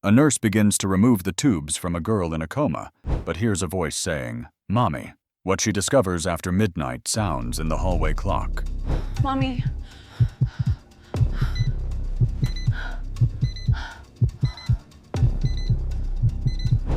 A nurse begins to remove the tubes from a girl in a coma, but hears a voice saying, "Mommy." What she discovers after midnight sounds in the hallway clock. Mommy.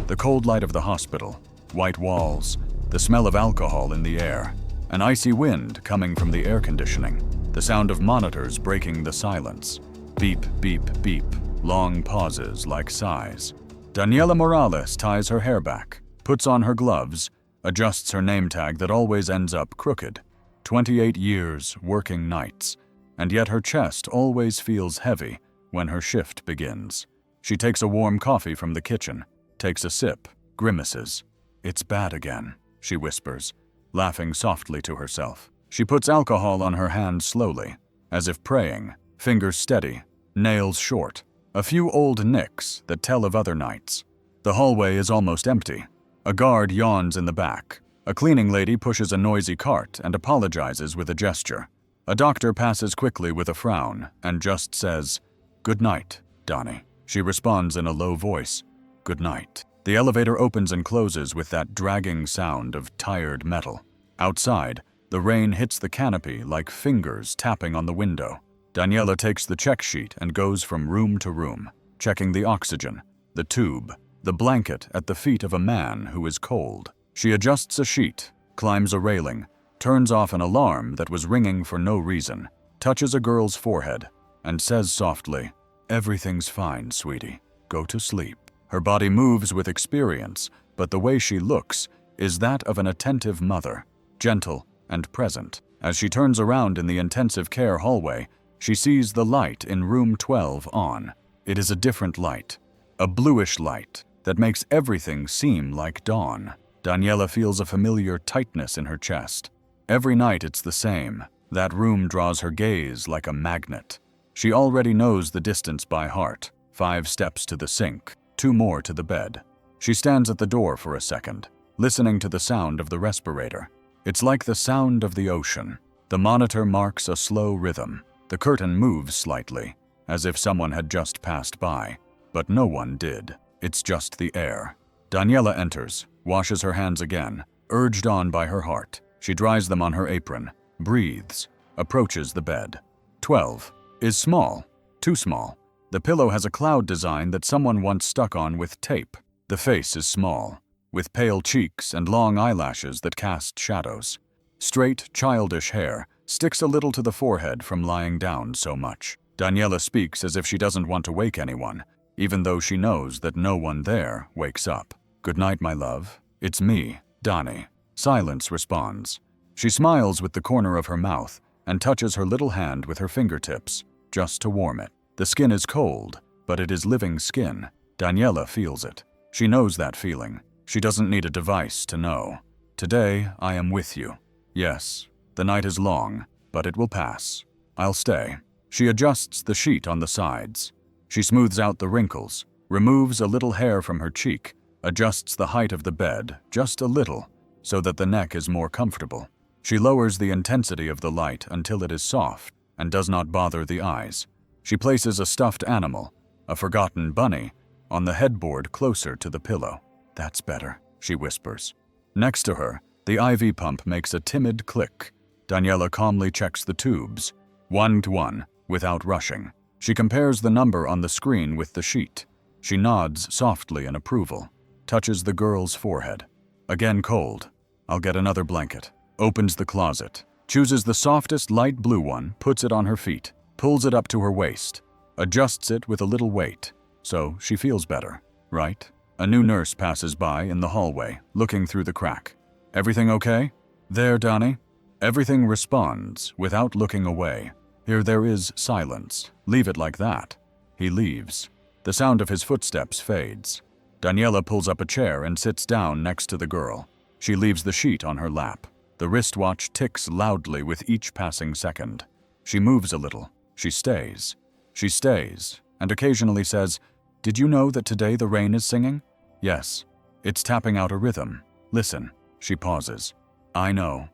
The cold light of the hospital, white walls, the smell of alcohol in the air, an icy wind coming from the air conditioning, the sound of monitors breaking the silence. Beep, beep, beep, long pauses like sighs. Daniela Morales ties her hair back, puts on her gloves, adjusts her name tag that always ends up crooked. 28 years working nights, and yet her chest always feels heavy when her shift begins. She takes a warm coffee from the kitchen, takes a sip, grimaces. "It's bad again," she whispers, laughing softly to herself. She puts alcohol on her hand slowly, as if praying, fingers steady, nails short, a few old nicks that tell of other nights. The hallway is almost empty. A guard yawns in the back. A cleaning lady pushes a noisy cart and apologizes with a gesture. A doctor passes quickly with a frown and just says, "Good night, Donnie." She responds in a low voice, "Good night." The elevator opens and closes with that dragging sound of tired metal. Outside, the rain hits the canopy like fingers tapping on the window. Daniela takes the check sheet and goes from room to room, checking the oxygen, the tube, the blanket at the feet of a man who is cold. She adjusts a sheet, climbs a railing, turns off an alarm that was ringing for no reason, touches a girl's forehead, and says softly, "Everything's fine, sweetie. Go to sleep." Her body moves with experience, but the way she looks is that of an attentive mother, gentle and present. As she turns around in the intensive care hallway, she sees the light in room 12 on. It is a different light, a bluish light that makes everything seem like dawn. Daniela feels a familiar tightness in her chest. Every night it's the same. That room draws her gaze like a magnet. She already knows the distance by heart. 5 steps to the sink, 2 more to the bed. She stands at the door for a second, listening to the sound of the respirator. It's like the sound of the ocean. The monitor marks a slow rhythm. The curtain moves slightly, as if someone had just passed by. But no one did. It's just the air. Daniela enters, washes her hands again, urged on by her heart. She dries them on her apron, breathes, approaches the bed. 12 is small, too small. The pillow has a cloud design that someone once stuck on with tape. The face is small, with pale cheeks and long eyelashes that cast shadows. Straight, childish hair sticks a little to the forehead from lying down so much. Daniela speaks as if she doesn't want to wake anyone, even though she knows that no one there wakes up. "Good night, my love. It's me, Donnie." Silence responds. She smiles with the corner of her mouth and touches her little hand with her fingertips, just to warm it. The skin is cold, but it is living skin. Daniela feels it. She knows that feeling. She doesn't need a device to know. "Today, I am with you. Yes, the night is long, but it will pass. I'll stay." She adjusts the sheet on the sides. She smooths out the wrinkles, removes a little hair from her cheek, adjusts the height of the bed just a little so that the neck is more comfortable. She lowers the intensity of the light until it is soft and does not bother the eyes. She places a stuffed animal, a forgotten bunny, on the headboard closer to the pillow. "That's better," she whispers. Next to her, the IV pump makes a timid click. Daniela calmly checks the tubes, 1 to 1, without rushing. She compares the number on the screen with the sheet. She nods softly in approval, touches the girl's forehead. Again cold. "I'll get another blanket." Opens the closet, chooses the softest light blue one, puts it on her feet, pulls it up to her waist, adjusts it with a little weight, so she feels better, right? A new nurse passes by in the hallway, looking through the crack. "Everything okay?" "There, Donnie." Everything responds without looking away. Here there is silence. "Leave it like that." He leaves. The sound of his footsteps fades. Daniela pulls up a chair and sits down next to the girl. She leaves the sheet on her lap. The wristwatch ticks loudly with each passing second. She moves a little. She stays. She stays, and occasionally says, "Did you know that today the rain is singing?" "Yes. It's tapping out a rhythm. Listen." She pauses. I know.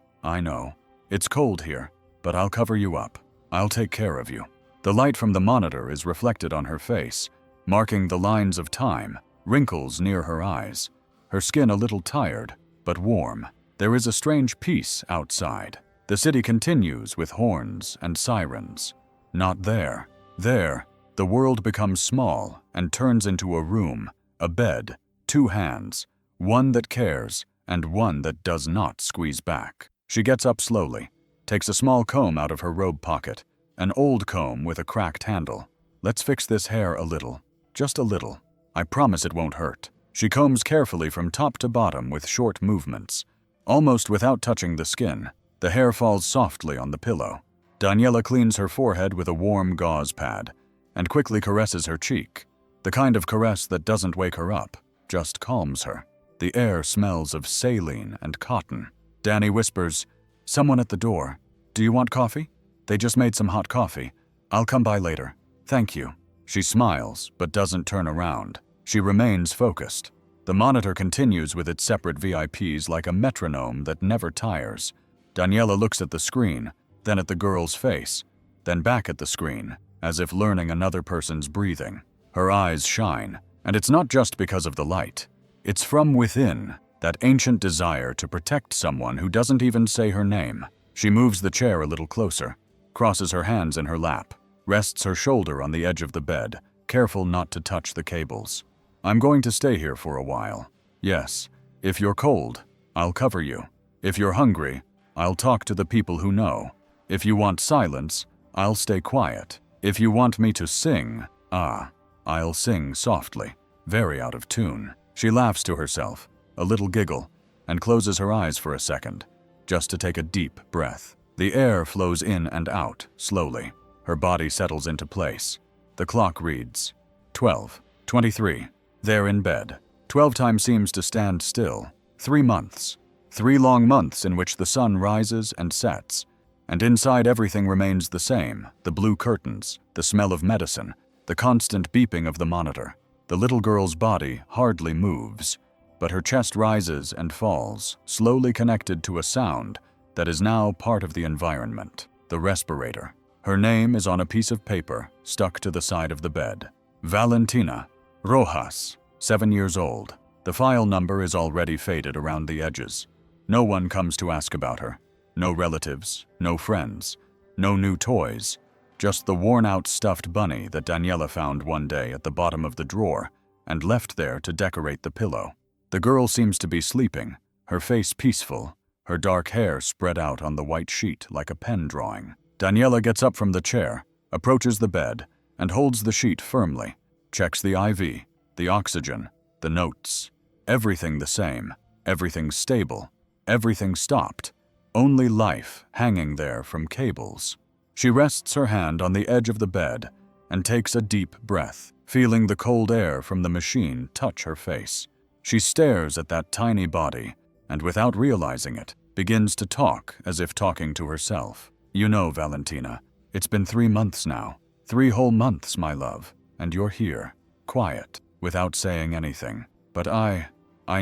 It's cold here, but I'll cover you up. I'll take care of you." The light from the monitor is reflected on her face, marking the lines of time, wrinkles near her eyes. Her skin a little tired, but warm. There is a strange peace outside. The city continues with horns and sirens. Not there. There, the world becomes small and turns into a room, a bed, 2 hands, one that cares and one that does not squeeze back. She gets up slowly, takes a small comb out of her robe pocket, an old comb with a cracked handle. Let's fix this hair a little, just a little. I promise it won't hurt. She combs carefully from top to bottom with short movements. Almost without touching the skin, the hair falls softly on the pillow. Daniela cleans her forehead with a warm gauze pad and quickly caresses her cheek, the kind of caress that doesn't wake her up, just calms her. The air smells of saline and cotton. Danny whispers, "Someone at the door. Do you want coffee? They just made some hot coffee. I'll come by later. Thank you." She smiles, but doesn't turn around. She remains focused. The monitor continues with its separate VIPs like a metronome that never tires. Daniela looks at the screen, then at the girl's face, then back at the screen, as if learning another person's breathing. Her eyes shine, and it's not just because of the light. It's from within, that ancient desire to protect someone who doesn't even say her name. She moves the chair a little closer, crosses her hands in her lap, rests her shoulder on the edge of the bed, careful not to touch the cables. "I'm going to stay here for a while. Yes, if you're cold, I'll cover you. If you're hungry, I'll talk to the people who know. If you want silence, I'll stay quiet. If you want me to sing, I'll sing softly, very out of tune." She laughs to herself, a little giggle, and closes her eyes for a second, just to take a deep breath. The air flows in and out, slowly. Her body settles into place. The clock reads 12:23. They're in bed. 12 time seems to stand still. 3 months. 3 long months in which the sun rises and sets. And inside everything remains the same. The blue curtains, the smell of medicine, the constant beeping of the monitor. The little girl's body hardly moves, but her chest rises and falls, slowly connected to a sound that is now part of the environment. The respirator. Her name is on a piece of paper stuck to the side of the bed. Valentina Rojas, 7 years old. The file number is already faded around the edges. No one comes to ask about her. No relatives, no friends, no new toys. Just the worn-out stuffed bunny that Daniela found one day at the bottom of the drawer and left there to decorate the pillow. The girl seems to be sleeping, her face peaceful, her dark hair spread out on the white sheet like a pen drawing. Daniela gets up from the chair, approaches the bed, and holds the sheet firmly, checks the IV, the oxygen, the notes. Everything the same, everything stable, everything stopped. Only life hanging there from cables. She rests her hand on the edge of the bed and takes a deep breath, feeling the cold air from the machine touch her face. She stares at that tiny body and, without realizing it, begins to talk as if talking to herself. "You know, Valentina, it's been 3 months now. 3 whole months, my love, and you're here, quiet, without saying anything. But I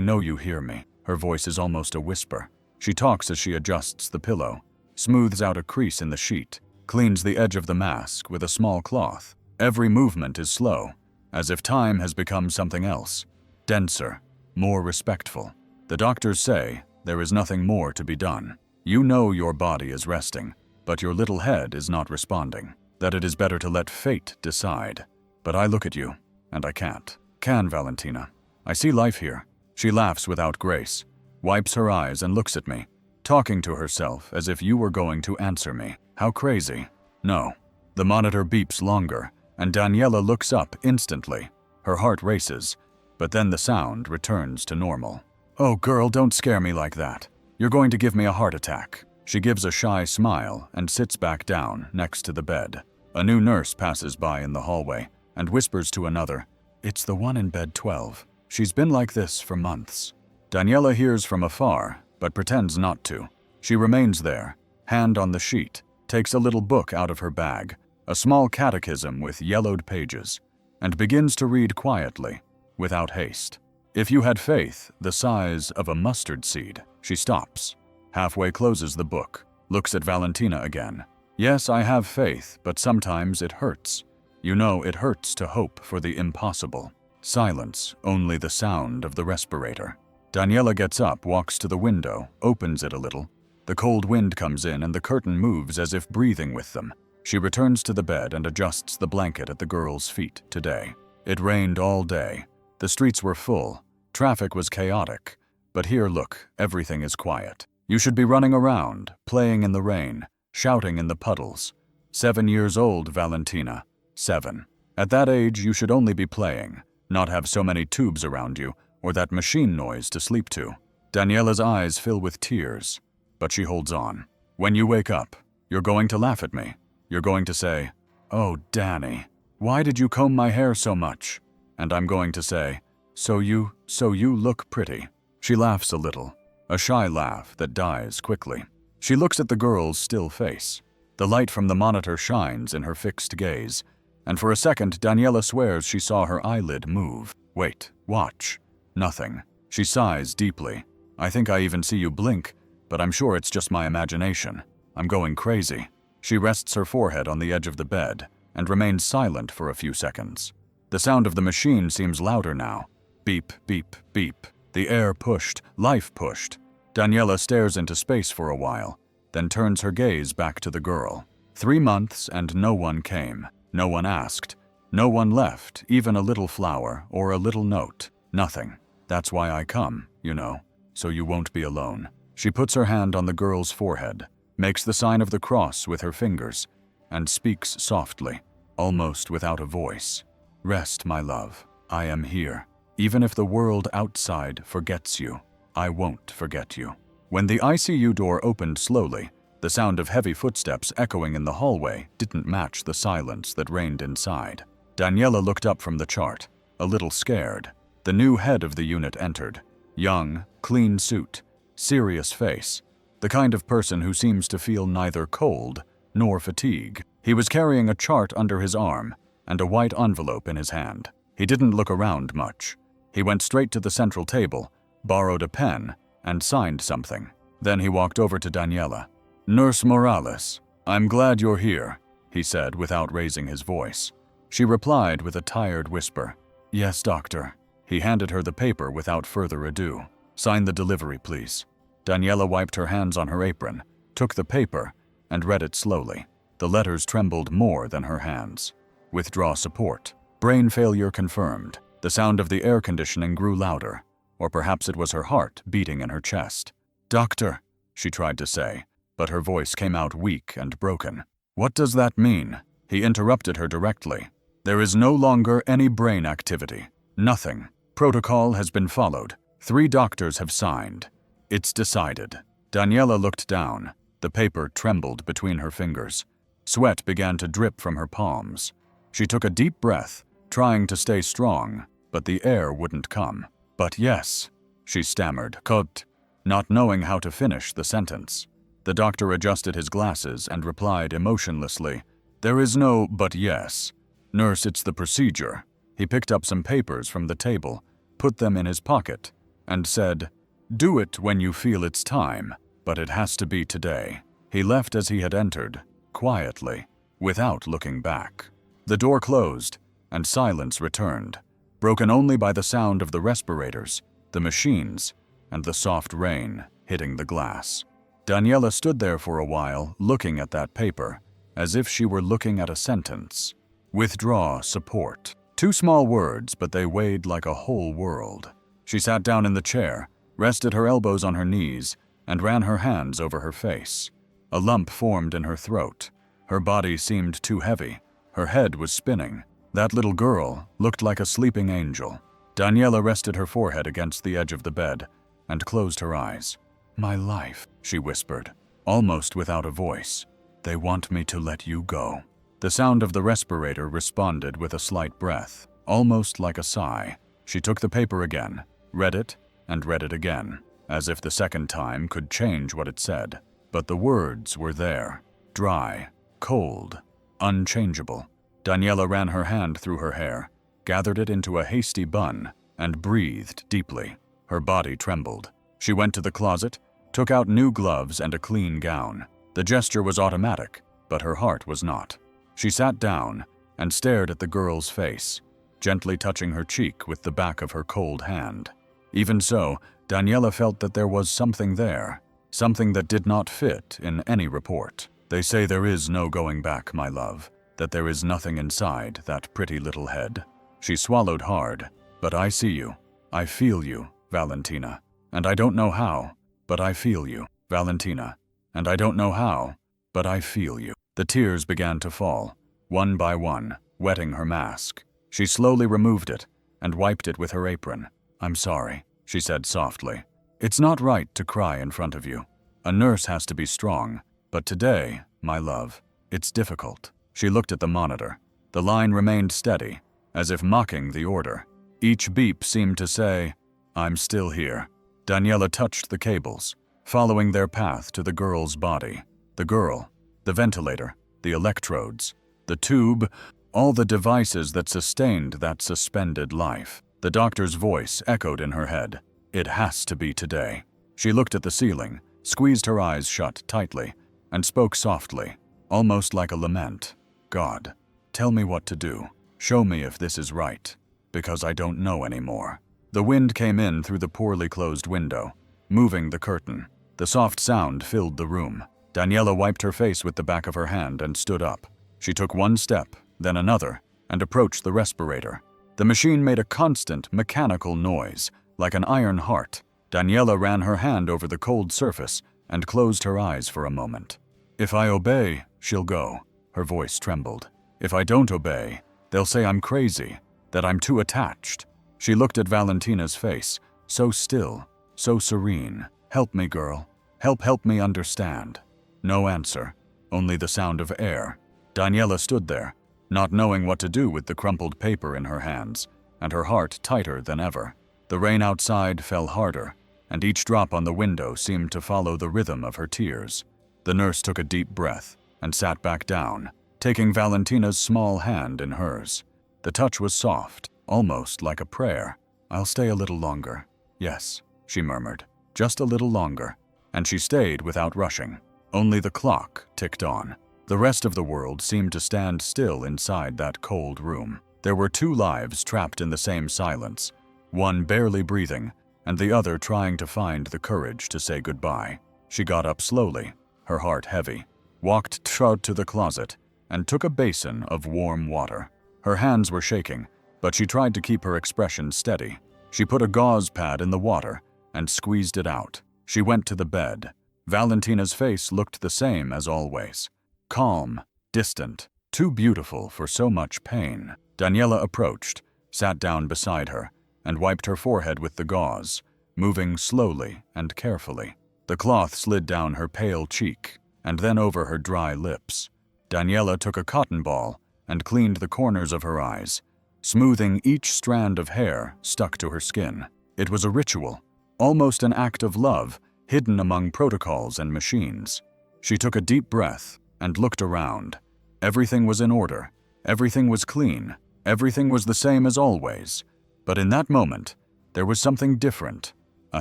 know you hear me." Her voice is almost a whisper. She talks as she adjusts the pillow, smooths out a crease in the sheet, cleans the edge of the mask with a small cloth. Every movement is slow, as if time has become something else, denser, more respectful. The doctors say there is nothing more to be done. You know your body is resting, but your little head is not responding, that it is better to let fate decide. But I look at you, and I can't. Can, Valentina. I see life here. She laughs without grace, wipes her eyes and looks at me, talking to herself as if you were going to answer me. How crazy. No. The monitor beeps longer, and Daniela looks up instantly. Her heart races, but then the sound returns to normal. "Oh, girl, don't scare me like that. You're going to give me a heart attack." She gives a shy smile and sits back down next to the bed. A new nurse passes by in the hallway and whispers to another, "It's the one in bed 12. She's been like this for months." Daniela hears from afar, but pretends not to. She remains there, hand on the sheet, takes a little book out of her bag, a small catechism with yellowed pages, and begins to read quietly, without haste. If you had faith the size of a mustard seed. She stops, halfway closes the book, looks at Valentina again. "Yes, I have faith, but sometimes it hurts. You know it hurts to hope for the impossible. Silence, only the sound of the respirator. Daniela gets up, walks to the window, opens it a little. The cold wind comes in and the curtain moves as if breathing with them. She returns to the bed and adjusts the blanket at the girl's feet today. It rained all day. The streets were full. Traffic was chaotic. But here, look, everything is quiet. You should be running around, playing in the rain, shouting in the puddles. 7 years old, Valentina. 7. At that age, you should only be playing, not have so many tubes around you, or that machine noise to sleep to. Daniela's eyes fill with tears, but she holds on. When you wake up, you're going to laugh at me. You're going to say, "Oh, Danny, why did you comb my hair so much?" And I'm going to say, so you look pretty." She laughs a little, a shy laugh that dies quickly. She looks at the girl's still face. The light from the monitor shines in her fixed gaze, and for a second Daniela swears she saw her eyelid move. Wait, watch. Nothing. She sighs deeply. "I think I even see you blink, but I'm sure it's just my imagination. I'm going crazy." She rests her forehead on the edge of the bed and remains silent for a few seconds. The sound of the machine seems louder now. Beep, beep, beep. The air pushed, life pushed. Daniela stares into space for a while, then turns her gaze back to the girl. 3 months and no one came. No one asked. No one left, even a little flower or a little note. Nothing. That's why I come, you know, so you won't be alone. She puts her hand on the girl's forehead, makes the sign of the cross with her fingers, and speaks softly, almost without a voice. "Rest, my love. I am here. Even if the world outside forgets you, I won't forget you." When the ICU door opened slowly, the sound of heavy footsteps echoing in the hallway didn't match the silence that reigned inside. Daniela looked up from the chart, a little scared. The new head of the unit entered. Young, clean suit, serious face, the kind of person who seems to feel neither cold nor fatigue. He was carrying a chart under his arm and a white envelope in his hand. He didn't look around much. He went straight to the central table, borrowed a pen, and signed something. Then he walked over to Daniela. "Nurse Morales, I'm glad you're here," he said without raising his voice. She replied with a tired whisper, "Yes, doctor." He handed her the paper without further ado. "Sign the delivery, please." Daniela wiped her hands on her apron, took the paper, and read it slowly. The letters trembled more than her hands. "Withdraw support. Brain failure confirmed." The sound of the air conditioning grew louder, or perhaps it was her heart beating in her chest. "Doctor," she tried to say, but her voice came out weak and broken. "What does that mean?" He interrupted her directly. "There is no longer any brain activity. Nothing. Protocol has been followed. 3 doctors have signed. It's decided." Daniela looked down. The paper trembled between her fingers. Sweat began to drip from her palms. She took a deep breath, trying to stay strong, but the air wouldn't come. "But yes," she stammered, "Kot," not knowing how to finish the sentence. The doctor adjusted his glasses and replied emotionlessly, "There is no but yes. Nurse, it's the procedure." He picked up some papers from the table, put them in his pocket, and said, "Do it when you feel it's time, but it has to be today." He left as he had entered, quietly, without looking back. The door closed, and silence returned, broken only by the sound of the respirators, the machines, and the soft rain hitting the glass. Daniela stood there for a while, looking at that paper, as if she were looking at a sentence. Withdraw support. 2 small words, but they weighed like a whole world. She sat down in the chair, rested her elbows on her knees, and ran her hands over her face. A lump formed in her throat. Her body seemed too heavy. Her head was spinning. That little girl looked like a sleeping angel. Daniela rested her forehead against the edge of the bed and closed her eyes. "My life," she whispered, almost without a voice. "They want me to let you go." The sound of the respirator responded with a slight breath, almost like a sigh. She took the paper again, read it, and read it again, as if the second time could change what it said. But the words were there, dry, cold, unchangeable. Daniela ran her hand through her hair, gathered it into a hasty bun, and breathed deeply. Her body trembled. She went to the closet, took out new gloves and a clean gown. The gesture was automatic, but her heart was not. She sat down, and stared at the girl's face, gently touching her cheek with the back of her cold hand. Even so, Daniela felt that there was something there, something that did not fit in any report. They say there is no going back, my love, that there is nothing inside that pretty little head. She swallowed hard. But I see you. I feel you, Valentina. And I don't know how, but I feel you, Valentina. And I don't know how, but I feel you. The tears began to fall, one by one, wetting her mask. She slowly removed it and wiped it with her apron. I'm sorry, she said softly. It's not right to cry in front of you. A nurse has to be strong, but today, my love, it's difficult. She looked at the monitor. The line remained steady, as if mocking the order. Each beep seemed to say, I'm still here. Daniela touched the cables, following their path to the girl's body. The girl, the ventilator, the electrodes, the tube, all the devices that sustained that suspended life. The doctor's voice echoed in her head. It has to be today. She looked at the ceiling, squeezed her eyes shut tightly, and spoke softly, almost like a lament. God, tell me what to do. Show me if this is right, because I don't know anymore. The wind came in through the poorly closed window, moving the curtain. The soft sound filled the room. Daniela wiped her face with the back of her hand and stood up. She took one step, then another, and approached the respirator. The machine made a constant, mechanical noise, like an iron heart. Daniela ran her hand over the cold surface and closed her eyes for a moment. If I obey, she'll go. Her voice trembled. If I don't obey, they'll say I'm crazy, that I'm too attached. She looked at Valentina's face, so still, so serene. Help me, girl. Help me understand. No answer, only the sound of air. Daniela stood there, not knowing what to do with the crumpled paper in her hands, and her heart tighter than ever. The rain outside fell harder, and each drop on the window seemed to follow the rhythm of her tears. The nurse took a deep breath and sat back down, taking Valentina's small hand in hers. The touch was soft, almost like a prayer. I'll stay a little longer. Yes, she murmured, just a little longer. And she stayed without rushing. Only the clock ticked on. The rest of the world seemed to stand still inside that cold room. There were two lives trapped in the same silence, one barely breathing, and the other trying to find the courage to say goodbye. She got up slowly, her heart heavy, walked out to the closet, and took a basin of warm water. Her hands were shaking, but she tried to keep her expression steady. She put a gauze pad in the water and squeezed it out. She went to the bed. Valentina's face looked the same as always. Calm, distant, too beautiful for so much pain. Daniela approached, sat down beside her, and wiped her forehead with the gauze, moving slowly and carefully. The cloth slid down her pale cheek, and then over her dry lips. Daniela took a cotton ball and cleaned the corners of her eyes, smoothing each strand of hair stuck to her skin. It was a ritual, almost an act of love, hidden among protocols and machines. She took a deep breath and looked around. Everything was in order. Everything was clean. Everything was the same as always. But in that moment, there was something different, a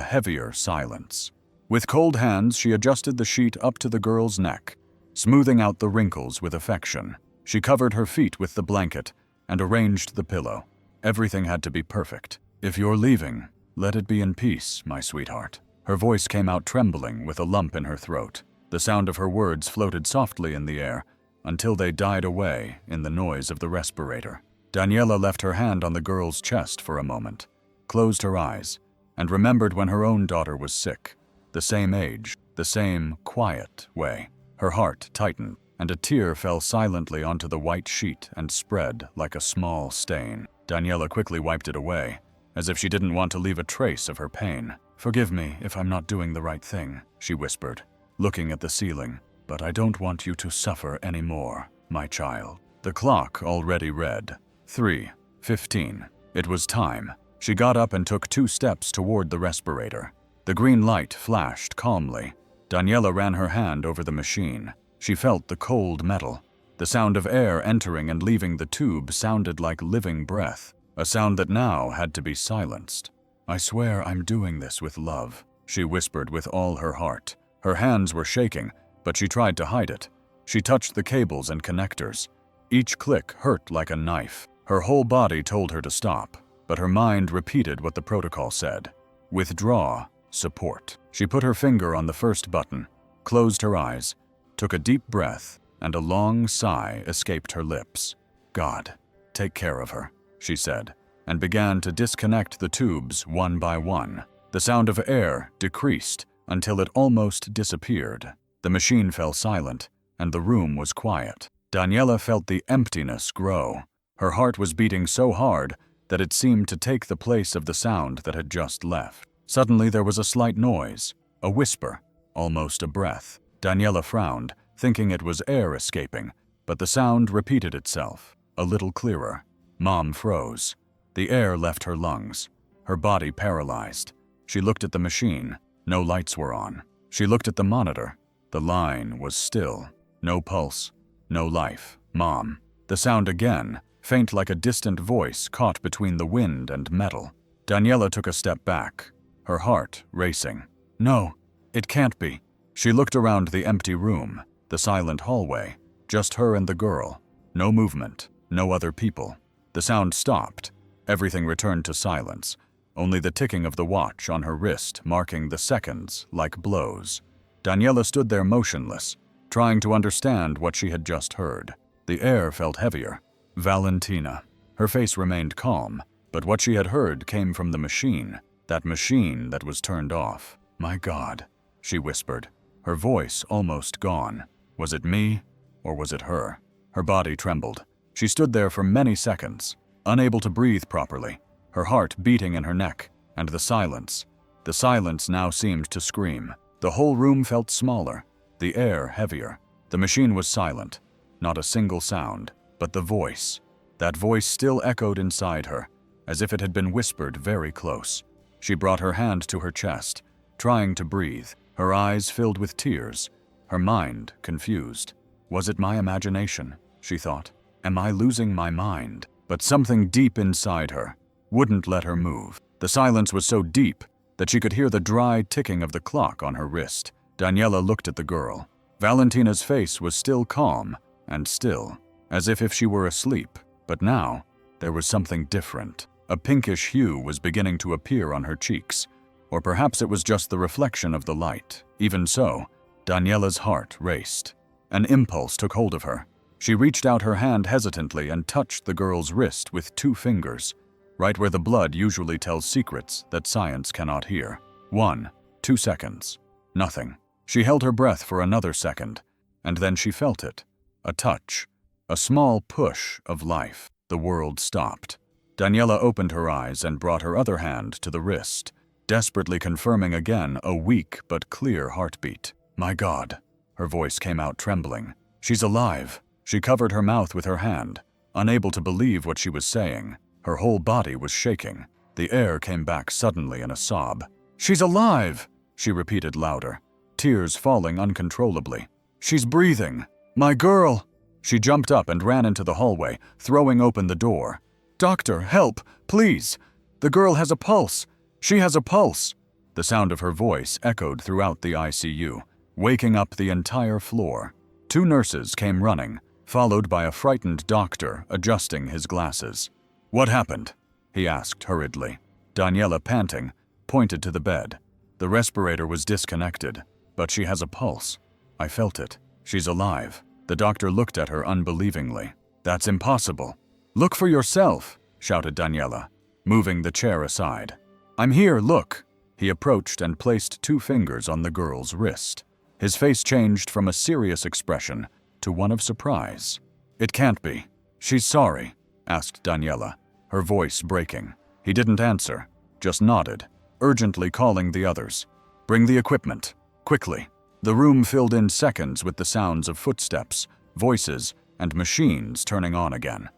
heavier silence. With cold hands, she adjusted the sheet up to the girl's neck, smoothing out the wrinkles with affection. She covered her feet with the blanket and arranged the pillow. Everything had to be perfect. If you're leaving, let it be in peace, my sweetheart. Her voice came out trembling with a lump in her throat. The sound of her words floated softly in the air until they died away in the noise of the respirator. Daniela left her hand on the girl's chest for a moment, closed her eyes, and remembered when her own daughter was sick. The same age, the same quiet way. Her heart tightened, and a tear fell silently onto the white sheet and spread like a small stain. Daniela quickly wiped it away, as if she didn't want to leave a trace of her pain. Forgive me if I'm not doing the right thing, she whispered, looking at the ceiling. But I don't want you to suffer anymore, my child. The clock already read 3:15. It was time. She got up and took 2 steps toward the respirator. The green light flashed calmly. Daniela ran her hand over the machine. She felt the cold metal. The sound of air entering and leaving the tube sounded like living breath, a sound that now had to be silenced. I swear I'm doing this with love, she whispered with all her heart. Her hands were shaking, but she tried to hide it. She touched the cables and connectors. Each click hurt like a knife. Her whole body told her to stop, but her mind repeated what the protocol said. Withdraw, support. She put her finger on the first button, closed her eyes, took a deep breath, and a long sigh escaped her lips. God, take care of her, she said, and began to disconnect the tubes one by one. The sound of air decreased until it almost disappeared. The machine fell silent, and the room was quiet. Daniela felt the emptiness grow. Her heart was beating so hard that it seemed to take the place of the sound that had just left. Suddenly there was a slight noise, a whisper, almost a breath. Daniela frowned, thinking it was air escaping, but the sound repeated itself, a little clearer. Mom froze. The air left her lungs, her body paralyzed. She looked at the machine. No lights were on. She looked at the monitor. The line was still. No pulse, no life. Mom. The sound again, faint like a distant voice caught between the wind and metal. Daniela took a step back, her heart racing. No, it can't be. She looked around the empty room, the silent hallway, just her and the girl. No movement, no other people. The sound stopped. Everything returned to silence, only the ticking of the watch on her wrist marking the seconds like blows. Daniela stood there motionless, trying to understand what she had just heard. The air felt heavier. Valentina. Her face remained calm, but what she had heard came from the machine, that machine that was turned off. My God, she whispered, her voice almost gone. Was it me, or was it her? Her body trembled. She stood there for many seconds, unable to breathe properly, her heart beating in her neck, and the silence. The silence now seemed to scream. The whole room felt smaller, the air heavier. The machine was silent, not a single sound, but the voice. That voice still echoed inside her, as if it had been whispered very close. She brought her hand to her chest, trying to breathe, her eyes filled with tears, her mind confused. Was it my imagination, she thought? Am I losing my mind? But something deep inside her wouldn't let her move. The silence was so deep that she could hear the dry ticking of the clock on her wrist. Daniela looked at the girl. Valentina's face was still calm and still, as if she were asleep. But now, there was something different. A pinkish hue was beginning to appear on her cheeks, or perhaps it was just the reflection of the light. Even so, Daniela's heart raced. An impulse took hold of her. She reached out her hand hesitantly and touched the girl's wrist with 2 fingers, right where the blood usually tells secrets that science cannot hear. 1, 2 seconds. Nothing. She held her breath for another second, and then she felt it. A touch. A small push of life. The world stopped. Daniela opened her eyes and brought her other hand to the wrist, desperately confirming again a weak but clear heartbeat. My God. Her voice came out trembling. She's alive. She covered her mouth with her hand, unable to believe what she was saying. Her whole body was shaking. The air came back suddenly in a sob. She's alive, she repeated louder, tears falling uncontrollably. She's breathing. My girl! She jumped up and ran into the hallway, throwing open the door. Doctor, help, please! The girl has a pulse. She has a pulse. The sound of her voice echoed throughout the ICU, waking up the entire floor. 2 nurses came running, followed by a frightened doctor adjusting his glasses. What happened? He asked hurriedly. Daniela, panting, pointed to the bed. The respirator was disconnected, but she has a pulse. I felt it. She's alive. The doctor looked at her unbelievingly. That's impossible. Look for yourself, shouted Daniela, moving the chair aside. I'm here, look. He approached and placed 2 fingers on the girl's wrist. His face changed from a serious expression to one of surprise. It can't be. She's sorry, asked Daniela, her voice breaking. He didn't answer, just nodded, urgently calling the others. Bring the equipment, quickly. The room filled in seconds with the sounds of footsteps, voices, and machines turning on again.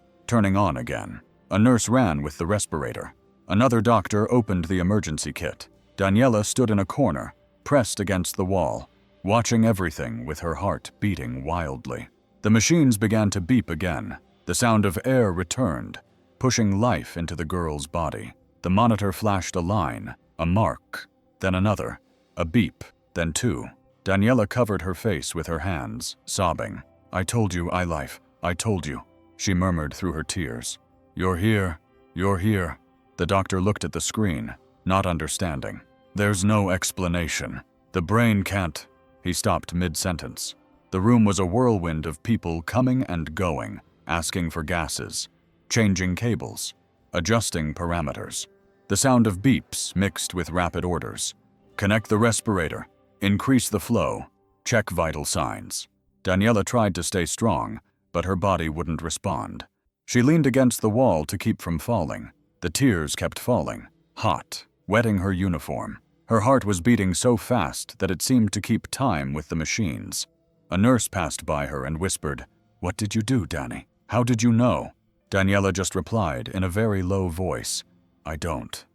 A nurse ran with the respirator. Another doctor opened the emergency kit. Daniela stood in a corner, pressed against the wall, watching everything with her heart beating wildly. The machines began to beep again. The sound of air returned, pushing life into the girl's body. The monitor flashed a line, a mark, then another, a beep, then 2. Daniela covered her face with her hands, sobbing. I told you, I told you. she murmured through her tears. "You're here. You're here." The doctor looked at the screen, not understanding. "There's no explanation. The brain can't." He stopped mid-sentence. The room was a whirlwind of people coming and going, asking for gases, changing cables, adjusting parameters. The sound of beeps mixed with rapid orders. "Connect the respirator. Increase the flow. Check vital signs." Daniela tried to stay strong, but her body wouldn't respond. She leaned against the wall to keep from falling. The tears kept falling, hot, wetting her uniform. Her heart was beating so fast that it seemed to keep time with the machines. A nurse passed by her and whispered, "What did you do, Danny? How did you know?" Daniela just replied in a very low voice, I don't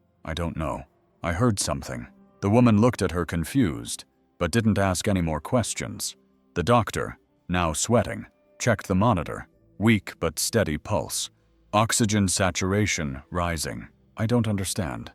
know. I heard something." The woman looked at her confused, but didn't ask any more questions. The doctor, now sweating, checked the monitor. Weak but steady pulse. Oxygen saturation rising. I don't understand.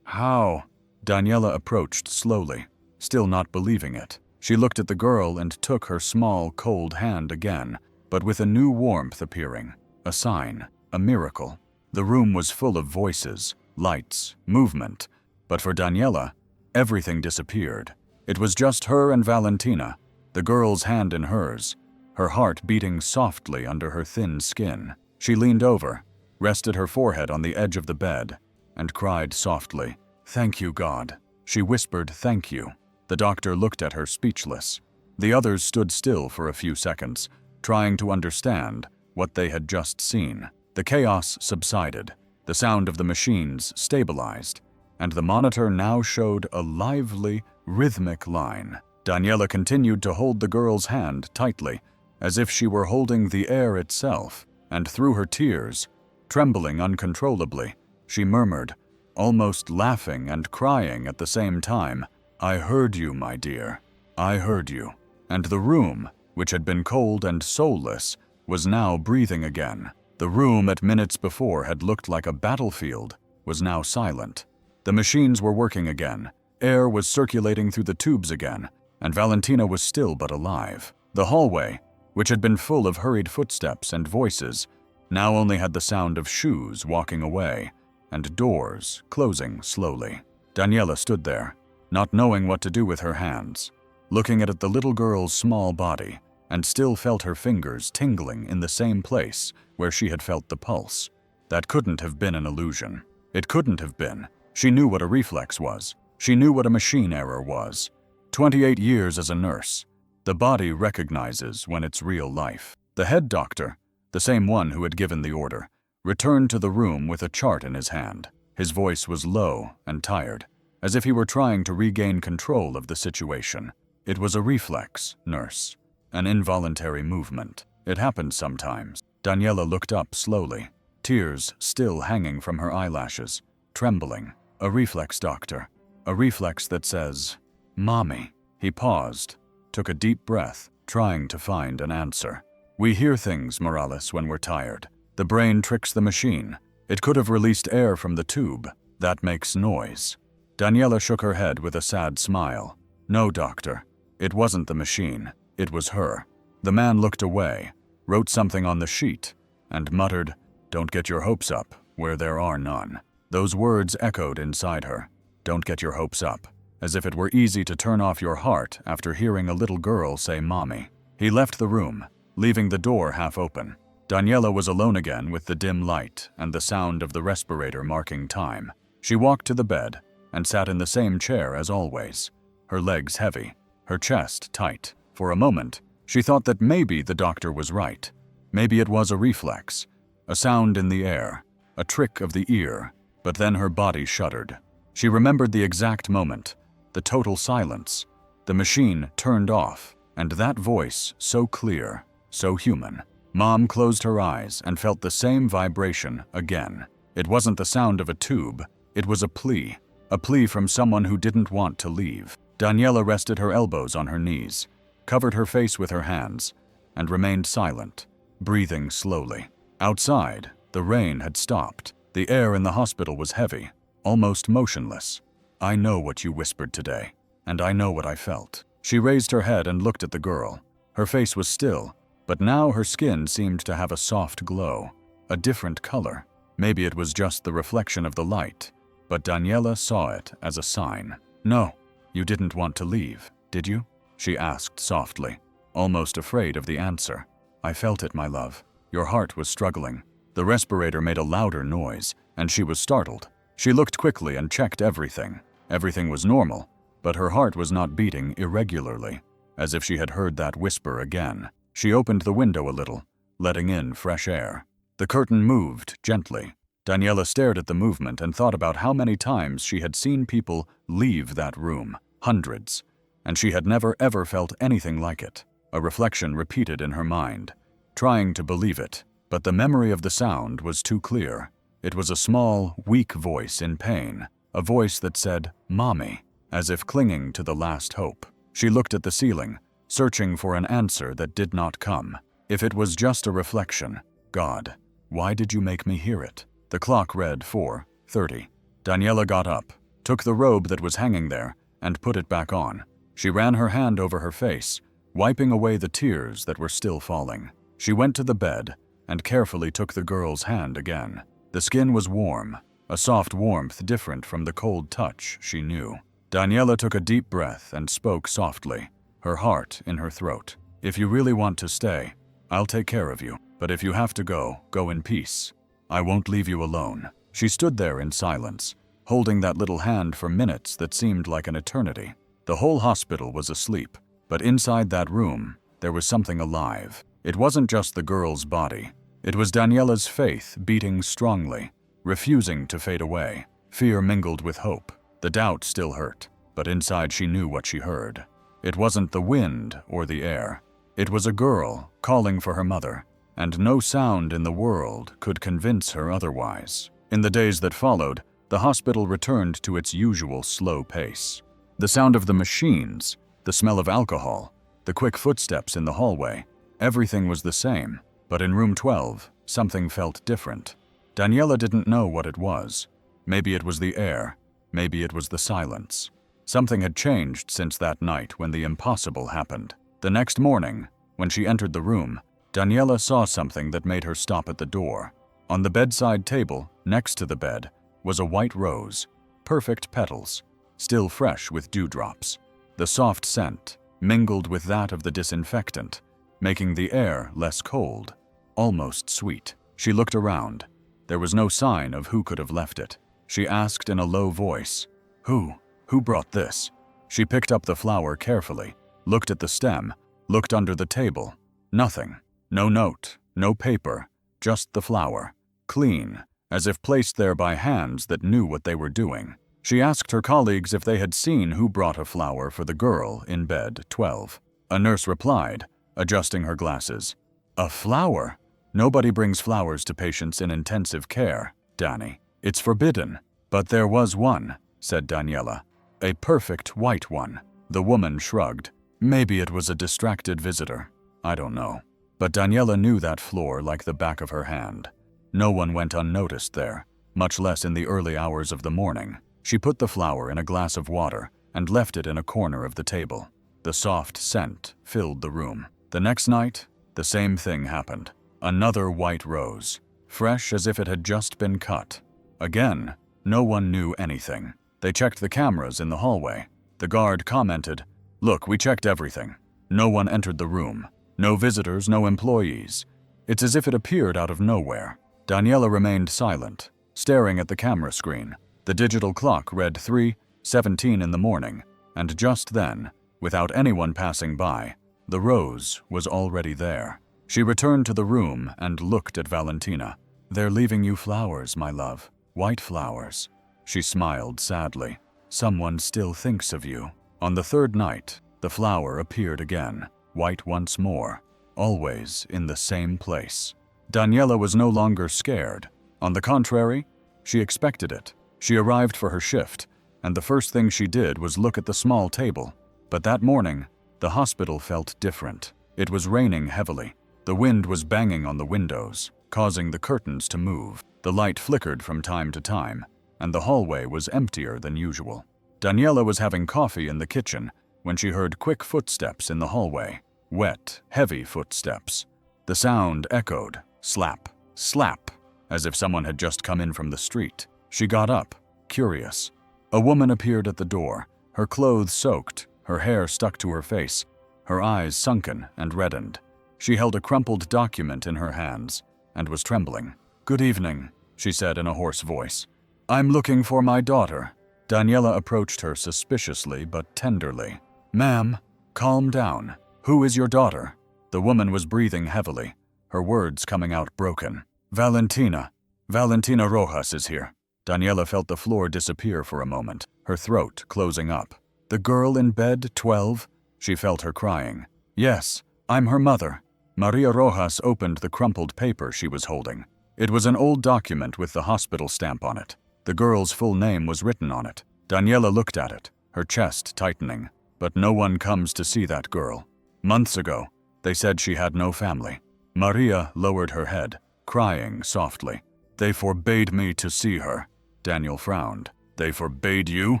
How?" Daniela approached slowly, still not believing it. She looked at the girl and took her small, cold hand again, but with a new warmth appearing. A sign, a miracle. The room was full of voices, lights, movement, but for Daniela, everything disappeared. It was just her and Valentina, the girl's hand in hers, her heart beating softly under her thin skin. She leaned over, rested her forehead on the edge of the bed, and cried softly, "Thank you, God." She whispered, "Thank you." The doctor looked at her speechless. The others stood still for a few seconds, trying to understand what they had just seen. The chaos subsided, the sound of the machines stabilized, and the monitor now showed a lively, rhythmic line. Daniela continued to hold the girl's hand tightly, as if she were holding the air itself, and through her tears, trembling uncontrollably, she murmured, almost laughing and crying at the same time, "I heard you, my dear. I heard you." And the room, which had been cold and soulless, was now breathing again. The room at minutes before had looked like a battlefield was now silent. The machines were working again, air was circulating through the tubes again, and Valentina was still but alive. The hallway, which had been full of hurried footsteps and voices, now only had the sound of shoes walking away and doors closing slowly. Daniela stood there, not knowing what to do with her hands, looking at the little girl's small body, and still felt her fingers tingling in the same place where she had felt the pulse. That couldn't have been an illusion. It couldn't have been. She knew what a reflex was. She knew what a machine error was. 28 years as a nurse. The body recognizes when it's real life. The head doctor, the same one who had given the order, returned to the room with a chart in his hand. His voice was low and tired, as if he were trying to regain control of the situation. "It was a reflex, nurse. An involuntary movement. It happens sometimes." Daniela looked up slowly, tears still hanging from her eyelashes, trembling. "A reflex, doctor. A reflex that says, 'Mommy.'" He paused, took a deep breath, trying to find an answer. "We hear things, Morales, when we're tired. The brain tricks the machine. It could have released air from the tube. That makes noise." Daniela shook her head with a sad smile. "No, doctor. It wasn't the machine. It was her." The man looked away, wrote something on the sheet, and muttered, "Don't get your hopes up where there are none." Those words echoed inside her. Don't get your hopes up. As if it were easy to turn off your heart after hearing a little girl say mommy. He left the room, leaving the door half open. Daniela was alone again with the dim light and the sound of the respirator marking time. She walked to the bed and sat in the same chair as always, her legs heavy, her chest tight. For a moment, she thought that maybe the doctor was right. Maybe it was a reflex, a sound in the air, a trick of the ear, but then her body shuddered. She remembered the exact moment, the total silence, the machine turned off, and that voice so clear, so human. Mom closed her eyes and felt the same vibration again. It wasn't the sound of a tube, it was a plea from someone who didn't want to leave. Daniela rested her elbows on her knees, covered her face with her hands, and remained silent, breathing slowly. Outside, the rain had stopped. The air in the hospital was heavy, almost motionless. "I know what you whispered today, and I know what I felt." She raised her head and looked at the girl. Her face was still, but now her skin seemed to have a soft glow, a different color. Maybe it was just the reflection of the light, but Daniela saw it as a sign. "No, you didn't want to leave, did you?" she asked softly, almost afraid of the answer. "I felt it, my love. Your heart was struggling." The respirator made a louder noise, and she was startled. She looked quickly and checked everything. Everything was normal, but her heart was not beating irregularly, as if she had heard that whisper again. She opened the window a little, letting in fresh air. The curtain moved gently. Daniela stared at the movement and thought about how many times she had seen people leave that room, hundreds, and she had never ever felt anything like it. A reflection repeated in her mind, trying to believe it, but the memory of the sound was too clear. It was a small, weak voice in pain, a voice that said, "Mommy," as if clinging to the last hope. She looked at the ceiling, searching for an answer that did not come. If it was just a reflection, God, why did you make me hear it? The clock read 4:30. Daniela got up, took the robe that was hanging there, and put it back on. She ran her hand over her face, wiping away the tears that were still falling. She went to the bed and carefully took the girl's hand again. The skin was warm, a soft warmth different from the cold touch she knew. Daniela took a deep breath and spoke softly, her heart in her throat. "If you really want to stay, I'll take care of you. But if you have to go, go in peace. I won't leave you alone." She stood there in silence, holding that little hand for minutes that seemed like an eternity. The whole hospital was asleep, but inside that room, there was something alive. It wasn't just the girl's body. It was Daniela's faith beating strongly, refusing to fade away. Fear mingled with hope. The doubt still hurt, but inside she knew what she heard. It wasn't the wind or the air. It was a girl calling for her mother, and no sound in the world could convince her otherwise. In the days that followed, the hospital returned to its usual slow pace. The sound of the machines, the smell of alcohol, the quick footsteps in the hallway, everything was the same. But in room 12, something felt different. Daniela didn't know what it was. Maybe it was the air, maybe it was the silence. Something had changed since that night when the impossible happened. The next morning, when she entered the room, Daniela saw something that made her stop at the door. On the bedside table, next to the bed, was a white rose, perfect petals, still fresh with dewdrops. The soft scent mingled with that of the disinfectant, making the air less cold, almost sweet. She looked around. There was no sign of who could have left it. She asked in a low voice, Who brought this?" She picked up the flower carefully, looked at the stem, looked under the table. Nothing. No note, no paper, just the flower. Clean, as if placed there by hands that knew what they were doing. She asked her colleagues if they had seen who brought a flower for the girl in bed 12. A nurse replied, adjusting her glasses. "A flower? Nobody brings flowers to patients in intensive care, Danny. It's forbidden." "But there was one," said Daniela. "A perfect white one." The woman shrugged. "Maybe it was a distracted visitor. I don't know." But Daniela knew that floor like the back of her hand. No one went unnoticed there, much less in the early hours of the morning. She put the flower in a glass of water and left it in a corner of the table. The soft scent filled the room. The next night, the same thing happened. Another white rose, fresh as if it had just been cut. Again, no one knew anything. They checked the cameras in the hallway. The guard commented, "Look, we checked everything. No one entered the room. No visitors, no employees. It's as if it appeared out of nowhere." Daniela remained silent, staring at the camera screen. The digital clock read 3:17 in the morning, and just then, without anyone passing by, the rose was already there. She returned to the room and looked at Valentina. "They're leaving you flowers, my love. White flowers." She smiled sadly. "Someone still thinks of you." On the third night, the flower appeared again, white once more, always in the same place. Daniela was no longer scared. On the contrary, she expected it. She arrived for her shift, and the first thing she did was look at the small table. But that morning, the hospital felt different. It was raining heavily. The wind was banging on the windows, causing the curtains to move. The light flickered from time to time, and the hallway was emptier than usual. Daniela was having coffee in the kitchen when she heard quick footsteps in the hallway. Wet, heavy footsteps. The sound echoed, slap, slap, as if someone had just come in from the street. She got up, curious. A woman appeared at the door, her clothes soaked, her hair stuck to her face, her eyes sunken and reddened. She held a crumpled document in her hands and was trembling. "Good evening," she said in a hoarse voice. "I'm looking for my daughter." Daniela approached her suspiciously but tenderly. "Ma'am, calm down. Who is your daughter?" The woman was breathing heavily, her words coming out broken. Valentina Rojas is here." Daniela felt the floor disappear for a moment, her throat closing up. "The girl in bed, 12? She felt her crying. "Yes, I'm her mother." Maria Rojas opened the crumpled paper she was holding. It was an old document with the hospital stamp on it. The girl's full name was written on it. Daniela looked at it, her chest tightening. But no one comes to see that girl. Months ago, they said she had no family. Maria lowered her head, crying softly. "They forbade me to see her." Daniel frowned. "They forbade you?"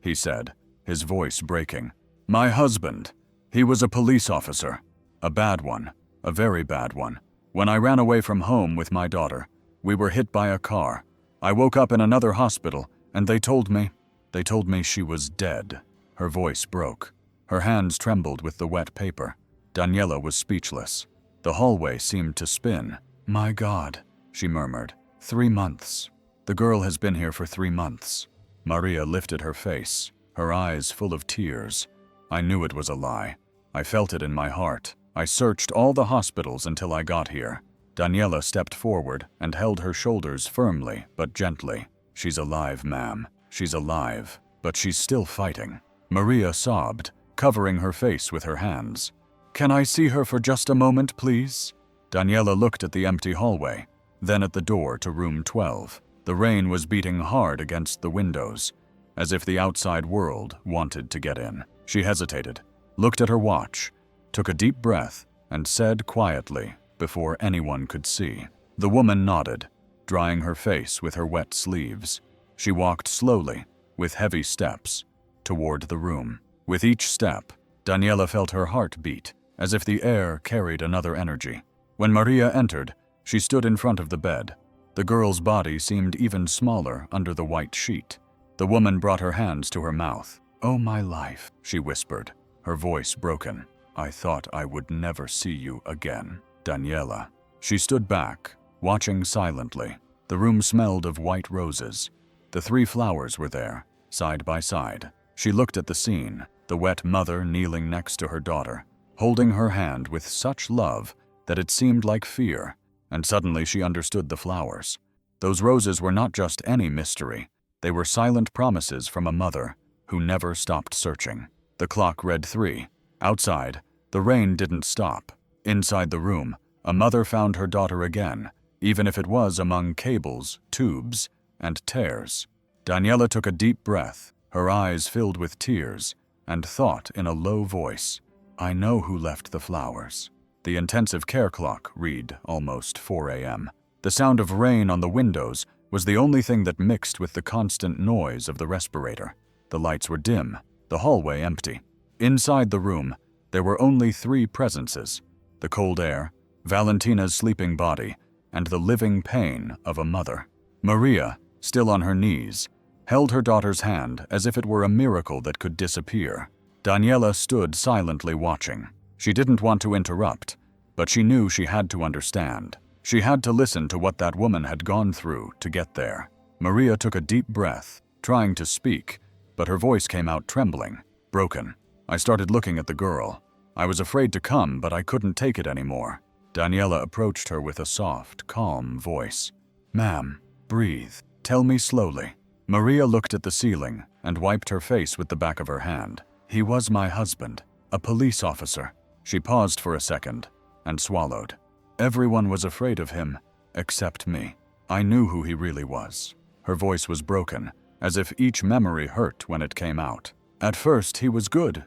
he said, his voice breaking. "My husband. He was a police officer. A bad one. A very bad one. When I ran away from home with my daughter, we were hit by a car. I woke up in another hospital, and they told me she was dead." Her voice broke. Her hands trembled with the wet paper. Daniela was speechless. The hallway seemed to spin. "My God," she murmured. 3 months. The girl has been here for 3 months. Maria lifted her face, her eyes full of tears. "I knew it was a lie. I felt it in my heart. I searched all the hospitals until I got here." Daniela stepped forward and held her shoulders firmly but gently. "She's alive, ma'am. She's alive, but she's still fighting." Maria sobbed, covering her face with her hands. "Can I see her for just a moment, please?" Daniela looked at the empty hallway, then at the door to room 12. The rain was beating hard against the windows, as if the outside world wanted to get in. She hesitated, looked at her watch, took a deep breath, and said quietly, before anyone could see. The woman nodded, drying her face with her wet sleeves. She walked slowly, with heavy steps, toward the room. With each step, Daniela felt her heart beat, as if the air carried another energy. When Maria entered, she stood in front of the bed. The girl's body seemed even smaller under the white sheet. The woman brought her hands to her mouth. "Oh, my life," she whispered, her voice broken. "I thought I would never see you again, Daniela." She stood back, watching silently. The room smelled of white roses. The 3 flowers were there, side by side. She looked at the scene, the wet mother kneeling next to her daughter, holding her hand with such love that it seemed like fear, and suddenly she understood the flowers. Those roses were not just any mystery. They were silent promises from a mother who never stopped searching. The clock read 3. Outside, the rain didn't stop. Inside the room, a mother found her daughter again, even if it was among cables, tubes, and tears. Daniela took a deep breath, her eyes filled with tears, and thought in a low voice, "I know who left the flowers." The intensive care clock read almost 4 a.m. The sound of rain on the windows was the only thing that mixed with the constant noise of the respirator. The lights were dim, the hallway empty. Inside the room, there were only 3 presences: the cold air, Valentina's sleeping body, and the living pain of a mother. Maria, still on her knees, held her daughter's hand as if it were a miracle that could disappear. Daniela stood silently watching. She didn't want to interrupt, but she knew she had to understand. She had to listen to what that woman had gone through to get there. Maria took a deep breath, trying to speak, but her voice came out trembling, broken. "I started looking at the girl. I was afraid to come, but I couldn't take it anymore." Daniela approached her with a soft, calm voice. "Ma'am, breathe. Tell me slowly." Maria looked at the ceiling and wiped her face with the back of her hand. "He was my husband, a police officer." She paused for a second and swallowed. "Everyone was afraid of him, except me. I knew who he really was." Her voice was broken, as if each memory hurt when it came out. "At first, he was good,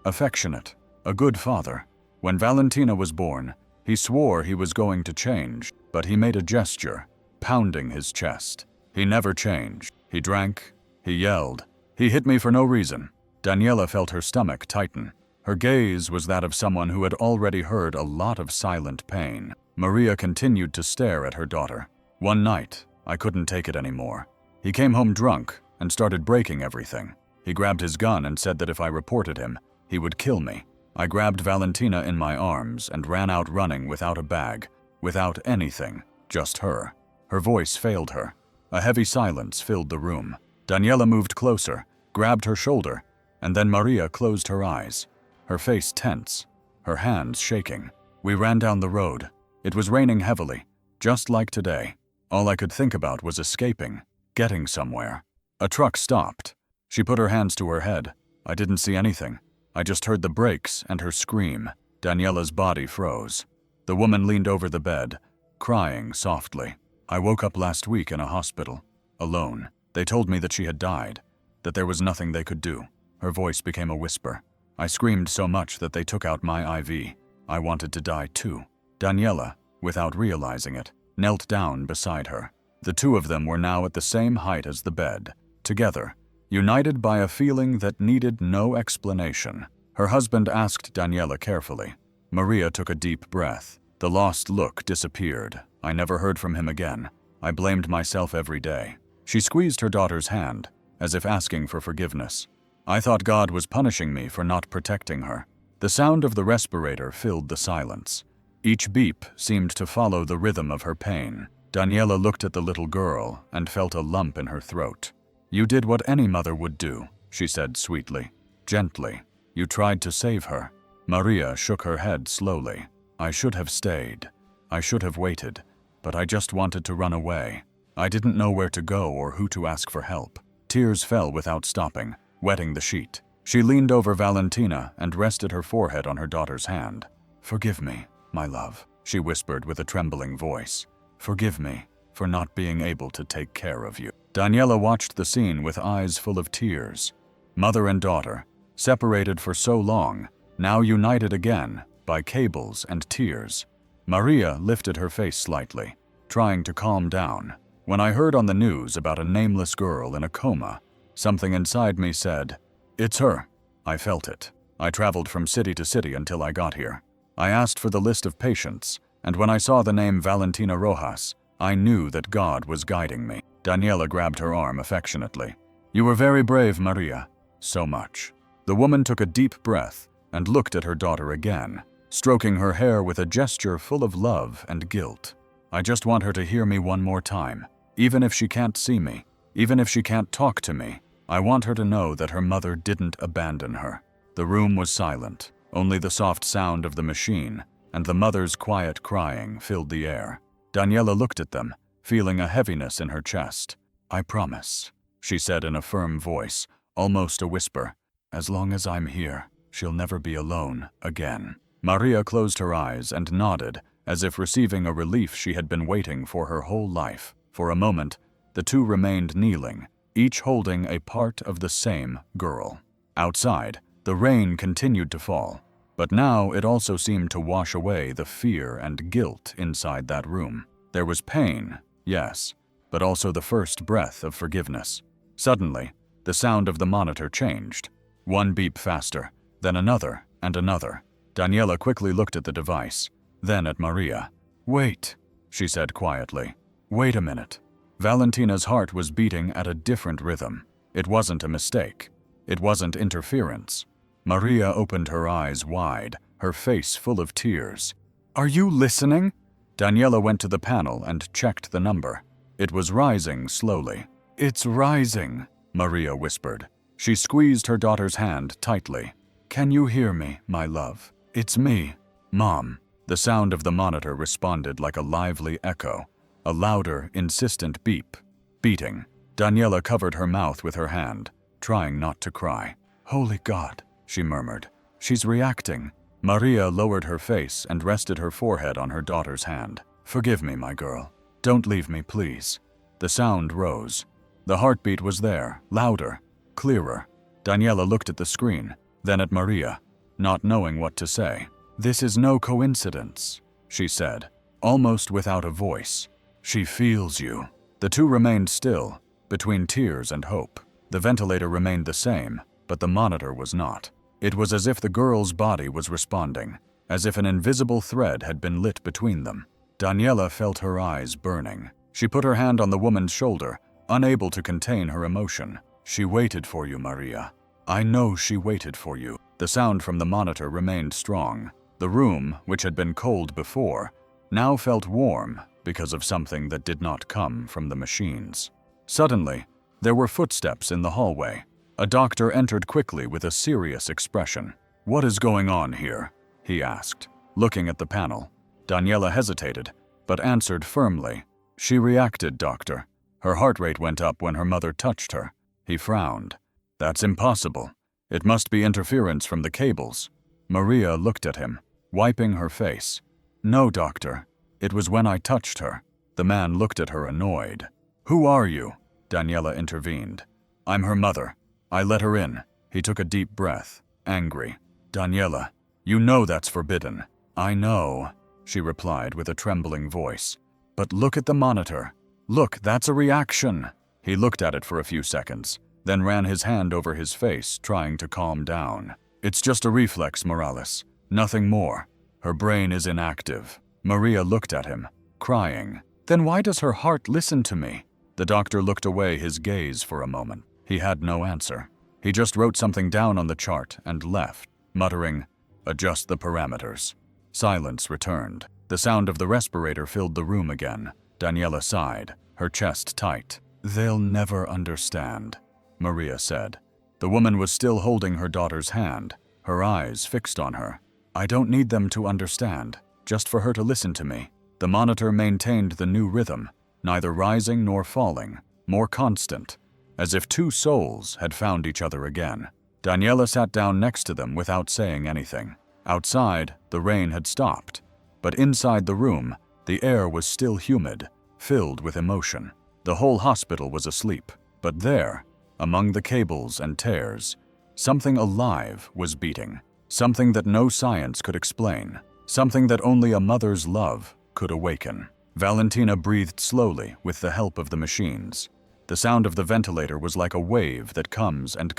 affectionate, a good father. When Valentina was born, he swore he was going to change, but he made a gesture, pounding his chest. He never changed. He drank, he yelled, he hit me for no reason." Daniela felt her stomach tighten. Her gaze was that of someone who had already heard a lot of silent pain. Maria continued to stare at her daughter. One night, I couldn't take it anymore. He came home drunk and started breaking everything. He grabbed his gun and said that if I reported him, he would kill me. I grabbed Valentina in my arms and ran out running without a bag, without anything, just her. Her voice failed her. A heavy silence filled the room. Daniela moved closer, grabbed her shoulder, and then Maria closed her eyes, her face tense, her hands shaking. We ran down the road. It was raining heavily, just like today. All I could think about was escaping, getting somewhere. A truck stopped. She put her hands to her head. I didn't see anything. I just heard the brakes and her scream. Daniela's body froze. The woman leaned over the bed, crying softly. I woke up last week in a hospital, alone. They told me that she had died, that there was nothing they could do. Her voice became a whisper. I screamed so much that they took out my IV. I wanted to die too. Daniela, without realizing it, knelt down beside her. The two of them were now at the same height as the bed, together, united by a feeling that needed no explanation. Her husband asked Daniela carefully. Maria took a deep breath. The lost look disappeared. I never heard from him again. I blamed myself every day. She squeezed her daughter's hand, as if asking for forgiveness. I thought God was punishing me for not protecting her. The sound of the respirator filled the silence. Each beep seemed to follow the rhythm of her pain. Daniela looked at the little girl and felt a lump in her throat. You did what any mother would do, she said sweetly, gently. You tried to save her. Maria shook her head slowly. I should have stayed. I should have waited, but I just wanted to run away. I didn't know where to go or who to ask for help. Tears fell without stopping, wetting the sheet. She leaned over Valentina and rested her forehead on her daughter's hand. Forgive me, my love, she whispered with a trembling voice. Forgive me for not being able to take care of you. Daniela watched the scene with eyes full of tears. Mother and daughter, separated for so long, now united again by cables and tears. Maria lifted her face slightly, trying to calm down. When I heard on the news about a nameless girl in a coma, something inside me said, "It's her." I felt it. I traveled from city to city until I got here. I asked for the list of patients, and when I saw the name Valentina Rojas, I knew that God was guiding me. Daniela grabbed her arm affectionately. You were very brave, Maria. So much. The woman took a deep breath and looked at her daughter again, stroking her hair with a gesture full of love and guilt. I just want her to hear me one more time. Even if she can't see me, even if she can't talk to me, I want her to know that her mother didn't abandon her. The room was silent. Only the soft sound of the machine and the mother's quiet crying filled the air. Daniela looked at them, feeling a heaviness in her chest. I promise, she said in a firm voice, almost a whisper. As long as I'm here, she'll never be alone again. Maria closed her eyes and nodded, as if receiving a relief she had been waiting for her whole life. For a moment, the two remained kneeling, each holding a part of the same girl. Outside, the rain continued to fall, but now it also seemed to wash away the fear and guilt inside that room. There was pain, yes, but also the first breath of forgiveness. Suddenly, the sound of the monitor changed. One beep faster, then another and another. Daniela quickly looked at the device, then at Maria. Wait, she said quietly. Wait a minute. Valentina's heart was beating at a different rhythm. It wasn't a mistake. It wasn't interference. Maria opened her eyes wide, her face full of tears. Are you listening? Daniela went to the panel and checked the number. It was rising slowly. It's rising, Maria whispered. She squeezed her daughter's hand tightly. Can you hear me, my love? It's me, Mom. The sound of the monitor responded like a lively echo, a louder, insistent beep. Beating. Daniela covered her mouth with her hand, trying not to cry. Holy God, she murmured. She's reacting. Maria lowered her face and rested her forehead on her daughter's hand. Forgive me, my girl. Don't leave me, please. The sound rose. The heartbeat was there, louder, clearer. Daniela looked at the screen, then at Maria, not knowing what to say. This is no coincidence, she said, almost without a voice. She feels you. The two remained still, between tears and hope. The ventilator remained the same, but the monitor was not. It was as if the girl's body was responding, as if an invisible thread had been lit between them. Daniela felt her eyes burning. She put her hand on the woman's shoulder, unable to contain her emotion. "She waited for you, Maria. I know she waited for you." The sound from the monitor remained strong. The room, which had been cold before, now felt warm because of something that did not come from the machines. Suddenly, there were footsteps in the hallway. A doctor entered quickly with a serious expression. "What is going on here?" he asked, looking at the panel. Daniela hesitated, but answered firmly. "She reacted, doctor. Her heart rate went up when her mother touched her." He frowned. "That's impossible. It must be interference from the cables." Maria looked at him, wiping her face. "No, doctor. It was when I touched her." The man looked at her annoyed. "Who are you?" Daniela intervened. "I'm her mother. I let her in." He took a deep breath, angry. "Daniela, you know that's forbidden." "I know," she replied with a trembling voice. "But look at the monitor. Look, that's a reaction." He looked at it for a few seconds, then ran his hand over his face, trying to calm down. "It's just a reflex, Morales. Nothing more. Her brain is inactive." Maria looked at him, crying. "Then why does her heart listen to me?" The doctor looked away, his gaze for a moment. He had no answer. He just wrote something down on the chart and left, muttering, "Adjust the parameters." Silence returned. The sound of the respirator filled the room again. Daniela sighed, her chest tight. "They'll never understand," Maria said. The woman was still holding her daughter's hand, her eyes fixed on her. "I don't need them to understand, just for her to listen to me." The monitor maintained the new rhythm, neither rising nor falling, more constant, as if two souls had found each other again. Daniela sat down next to them without saying anything. Outside, the rain had stopped, but inside the room, the air was still humid, filled with emotion. The whole hospital was asleep, but there, among the cables and tears, something alive was beating, something that no science could explain, something that only a mother's love could awaken. Valentina breathed slowly with the help of the machines. The sound of the ventilator was like a wave that comes and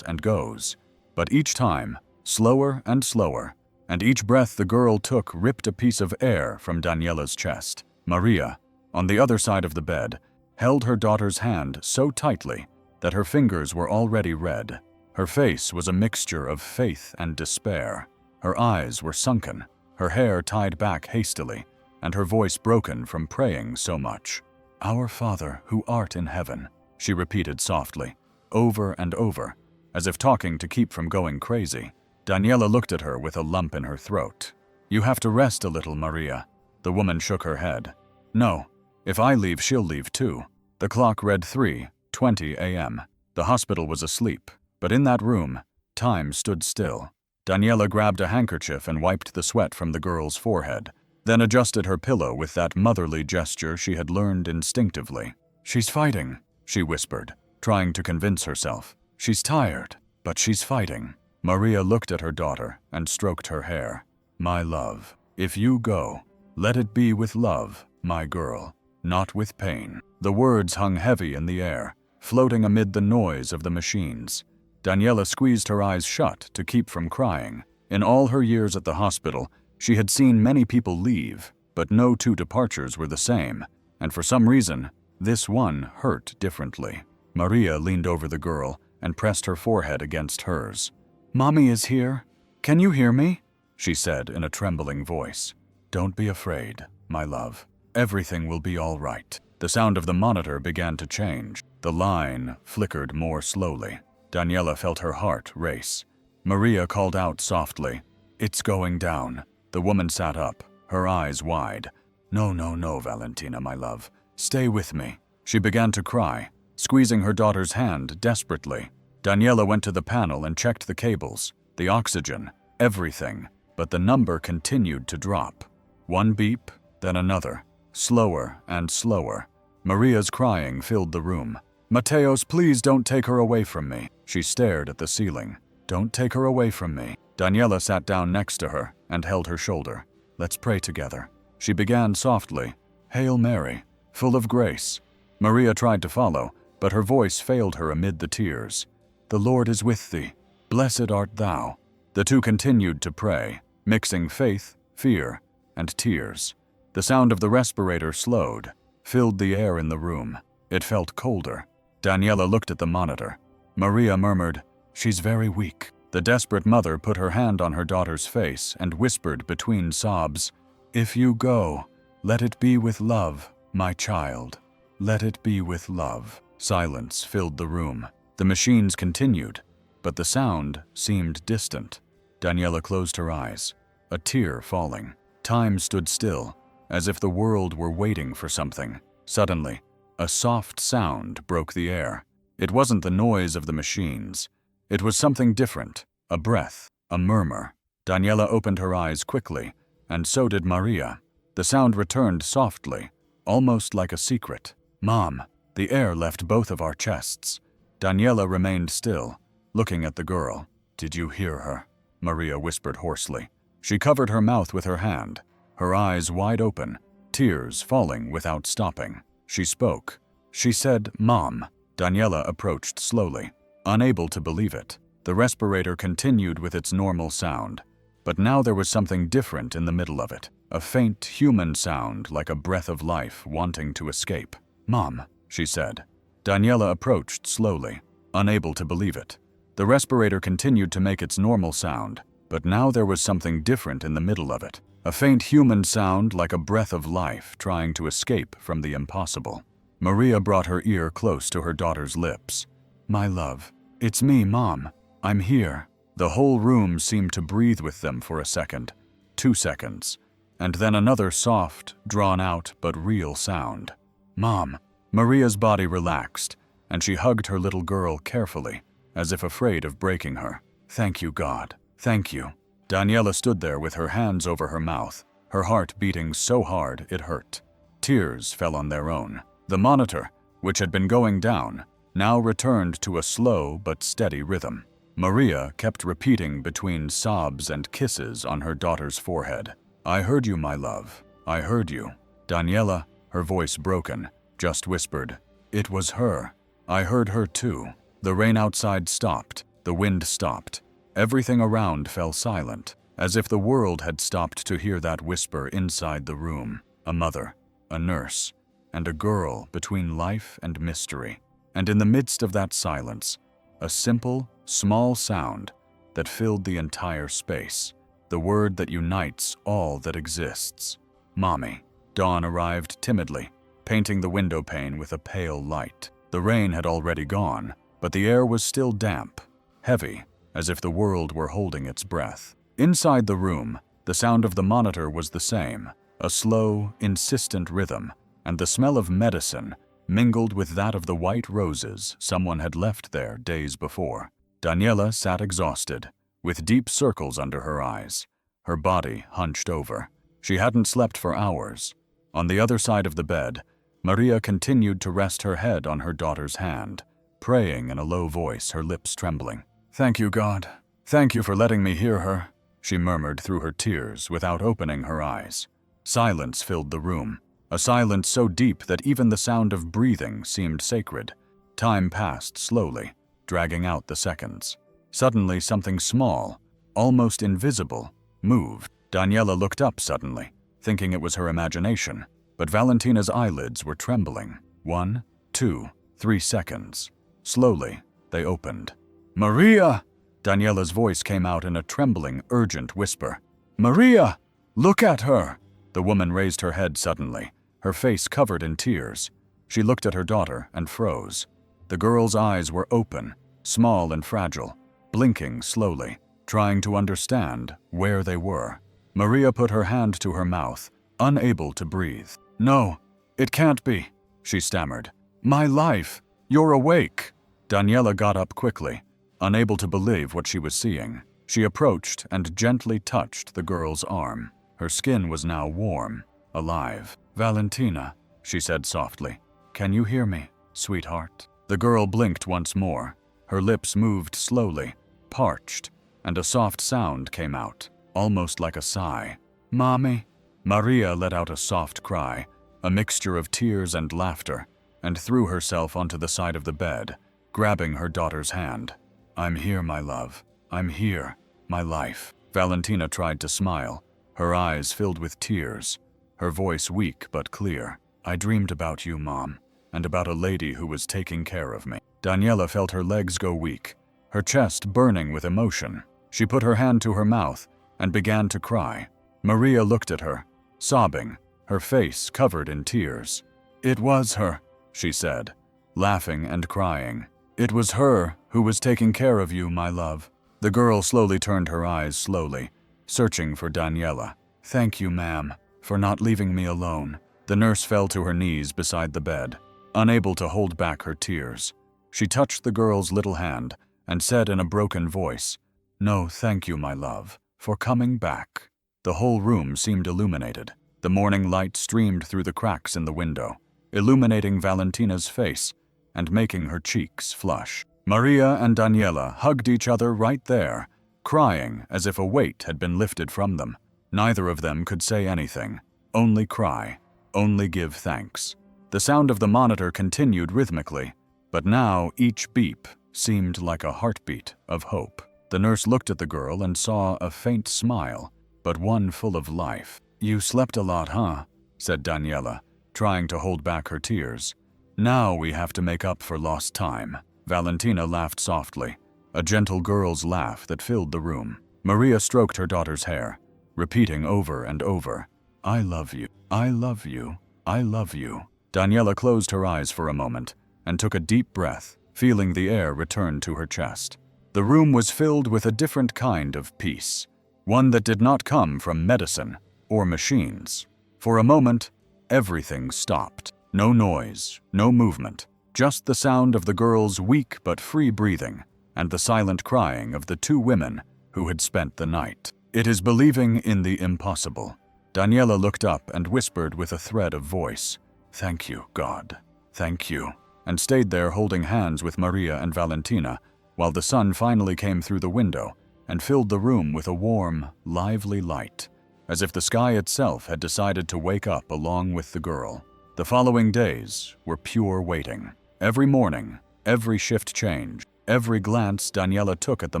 goes, but each time, slower and slower, and each breath the girl took ripped a piece of air from Daniela's chest. Maria, on the other side of the bed, held her daughter's hand so tightly that her fingers were already red. Her face was a mixture of faith and despair. Her eyes were sunken, her hair tied back hastily, and her voice broken from praying so much. "Our Father, who art in heaven," she repeated softly, over and over, as if talking to keep from going crazy. Daniela looked at her with a lump in her throat. "You have to rest a little, Maria." The woman shook her head. "No, if I leave, she'll leave too." The clock read 3:20 a.m. The hospital was asleep, but in that room, time stood still. Daniela grabbed a handkerchief and wiped the sweat from the girl's forehead, then adjusted her pillow with that motherly gesture she had learned instinctively. "She's fighting," she whispered, trying to convince herself. "She's tired, but she's fighting." Maria looked at her daughter and stroked her hair. "My love, if you go, let it be with love, my girl, not with pain." The words hung heavy in the air, floating amid the noise of the machines. Daniela squeezed her eyes shut to keep from crying. In all her years at the hospital, she had seen many people leave, but no two departures were the same, and for some reason, this one hurt differently. Maria leaned over the girl and pressed her forehead against hers. "Mommy is here. Can you hear me?" she said in a trembling voice. "Don't be afraid, my love. Everything will be all right." The sound of the monitor began to change. The line flickered more slowly. Daniela felt her heart race. Maria called out softly, "It's going down." The woman sat up, her eyes wide. No, Valentina, my love. Stay with me." She began to cry, squeezing her daughter's hand desperately. Daniela went to the panel and checked the cables, the oxygen, everything, but the number continued to drop. One beep, then another, slower and slower. Maria's crying filled the room. "Mateos, please don't take her away from me." She stared at the ceiling. "Don't take her away from me." Daniela sat down next to her and held her shoulder. "Let's pray together." She began softly, "Hail Mary, full of grace." Maria tried to follow, but her voice failed her amid the tears. "The Lord is with thee. Blessed art thou." The two continued to pray, mixing faith, fear, and tears. The sound of the respirator slowed, filled the air in the room. It felt colder. Daniela looked at the monitor. Maria murmured, "She's very weak." The desperate mother put her hand on her daughter's face and whispered between sobs, "If you go, let it be with love, my child. Let it be with love." Silence filled the room. The machines continued, but the sound seemed distant. Daniela closed her eyes, a tear falling. Time stood still, as if the world were waiting for something. Suddenly, a soft sound broke the air. It wasn't the noise of the machines. It was something different, a breath, a murmur. Daniela opened her eyes quickly, and so did Maria. The sound returned softly, almost like a secret. "Mom." The air left both of our chests. Daniela remained still, looking at the girl. "Did you hear her?" Maria whispered hoarsely. She covered her mouth with her hand, her eyes wide open, tears falling without stopping. She spoke. She said, "Mom." Daniela approached slowly, unable to believe it. The respirator continued with its normal sound, but now there was something different in the middle of it. A faint human sound like a breath of life wanting to escape. "Mom," she said. Daniela approached slowly, unable to believe it. The respirator continued to make its normal sound, but now there was something different in the middle of it. A faint human sound like a breath of life trying to escape from the impossible. Maria brought her ear close to her daughter's lips. "My love, it's me, Mom. I'm here." The whole room seemed to breathe with them for a second, 2 seconds, and then another soft, drawn-out but real sound. "Mom." Maria's body relaxed, and she hugged her little girl carefully, as if afraid of breaking her. "Thank you, God. Thank you." Daniela stood there with her hands over her mouth, her heart beating so hard it hurt. Tears fell on their own. The monitor, which had been going down, now returned to a slow but steady rhythm. Maria kept repeating between sobs and kisses on her daughter's forehead, "I heard you, my love. I heard you." Daniela, her voice broken, just whispered, "It was her. I heard her too." The rain outside stopped. The wind stopped. Everything around fell silent, as if the world had stopped to hear that whisper inside the room. A mother, a nurse, and a girl between life and mystery. And in the midst of that silence, a simple, small sound that filled the entire space. The word that unites all that exists. "Mommy." Dawn arrived timidly, painting the window pane with a pale light. The rain had already gone, but the air was still damp, heavy, as if the world were holding its breath. Inside the room, the sound of the monitor was the same, a slow, insistent rhythm, and the smell of medicine mingled with that of the white roses someone had left there days before. Daniela sat exhausted, with deep circles under her eyes, her body hunched over. She hadn't slept for hours. On the other side of the bed, Maria continued to rest her head on her daughter's hand, praying in a low voice, her lips trembling. "Thank you, God. Thank you for letting me hear her," she murmured through her tears without opening her eyes. Silence filled the room, a silence so deep that even the sound of breathing seemed sacred. Time passed slowly, dragging out the seconds. Suddenly, something small, almost invisible, moved. Daniela looked up suddenly, thinking it was her imagination, but Valentina's eyelids were trembling. 1, 2, 3 seconds. Slowly, they opened. "Maria!" Daniela's voice came out in a trembling, urgent whisper. "Maria! Look at her!" The woman raised her head suddenly, her face covered in tears. She looked at her daughter and froze. The girl's eyes were open, small and fragile, blinking slowly, trying to understand where they were. Maria put her hand to her mouth, unable to breathe. "No, it can't be," she stammered. "My life! You're awake!" Daniela got up quickly, unable to believe what she was seeing. She approached and gently touched the girl's arm. Her skin was now warm, alive. "Valentina," she said softly, "can you hear me, sweetheart?" The girl blinked once more. Her lips moved slowly, parched, and a soft sound came out, almost like a sigh. "Mommy." Maria let out a soft cry, a mixture of tears and laughter, and threw herself onto the side of the bed, grabbing her daughter's hand. "I'm here, my love. I'm here." my life." Valentina tried to smile, her eyes filled with tears, her voice weak but clear. "I dreamed about you, Mom, and about a lady who was taking care of me." Daniela felt her legs go weak, her chest burning with emotion. She put her hand to her mouth and began to cry. Maria looked at her, sobbing, her face covered in tears. "It was her," she said, laughing and crying. "It was her who was taking care of you, my love." The girl slowly turned her eyes slowly, searching for Daniela. "Thank you, ma'am, for not leaving me alone." The nurse fell to her knees beside the bed, unable to hold back her tears. She touched the girl's little hand and said in a broken voice, "No, thank you, my love, for coming back." The whole room seemed illuminated. The morning light streamed through the cracks in the window, illuminating Valentina's face and making her cheeks flush. Maria and Daniela hugged each other right there, crying as if a weight had been lifted from them. Neither of them could say anything, only cry, only give thanks. The sound of the monitor continued rhythmically, but now each beep seemed like a heartbeat of hope. The nurse looked at the girl and saw a faint smile, but one full of life. "You slept a lot, huh?" said Daniela, trying to hold back her tears. "Now we have to make up for lost time." Valentina laughed softly, a gentle girl's laugh that filled the room. Maria stroked her daughter's hair, repeating over and over, "I love you, I love you, I love you." Daniela closed her eyes for a moment and took a deep breath, feeling the air return to her chest. The room was filled with a different kind of peace, one that did not come from medicine or machines. For a moment, everything stopped. No noise, no movement, just the sound of the girl's weak but free breathing and the silent crying of the two women who had spent the night. "It is believing in the impossible." Daniela looked up and whispered with a thread of voice, "Thank you, God, thank you," and stayed there holding hands with Maria and Valentina while the sun finally came through the window and filled the room with a warm, lively light, as if the sky itself had decided to wake up along with the girl. The following days were pure waiting. Every morning, every shift change, every glance Daniela took at the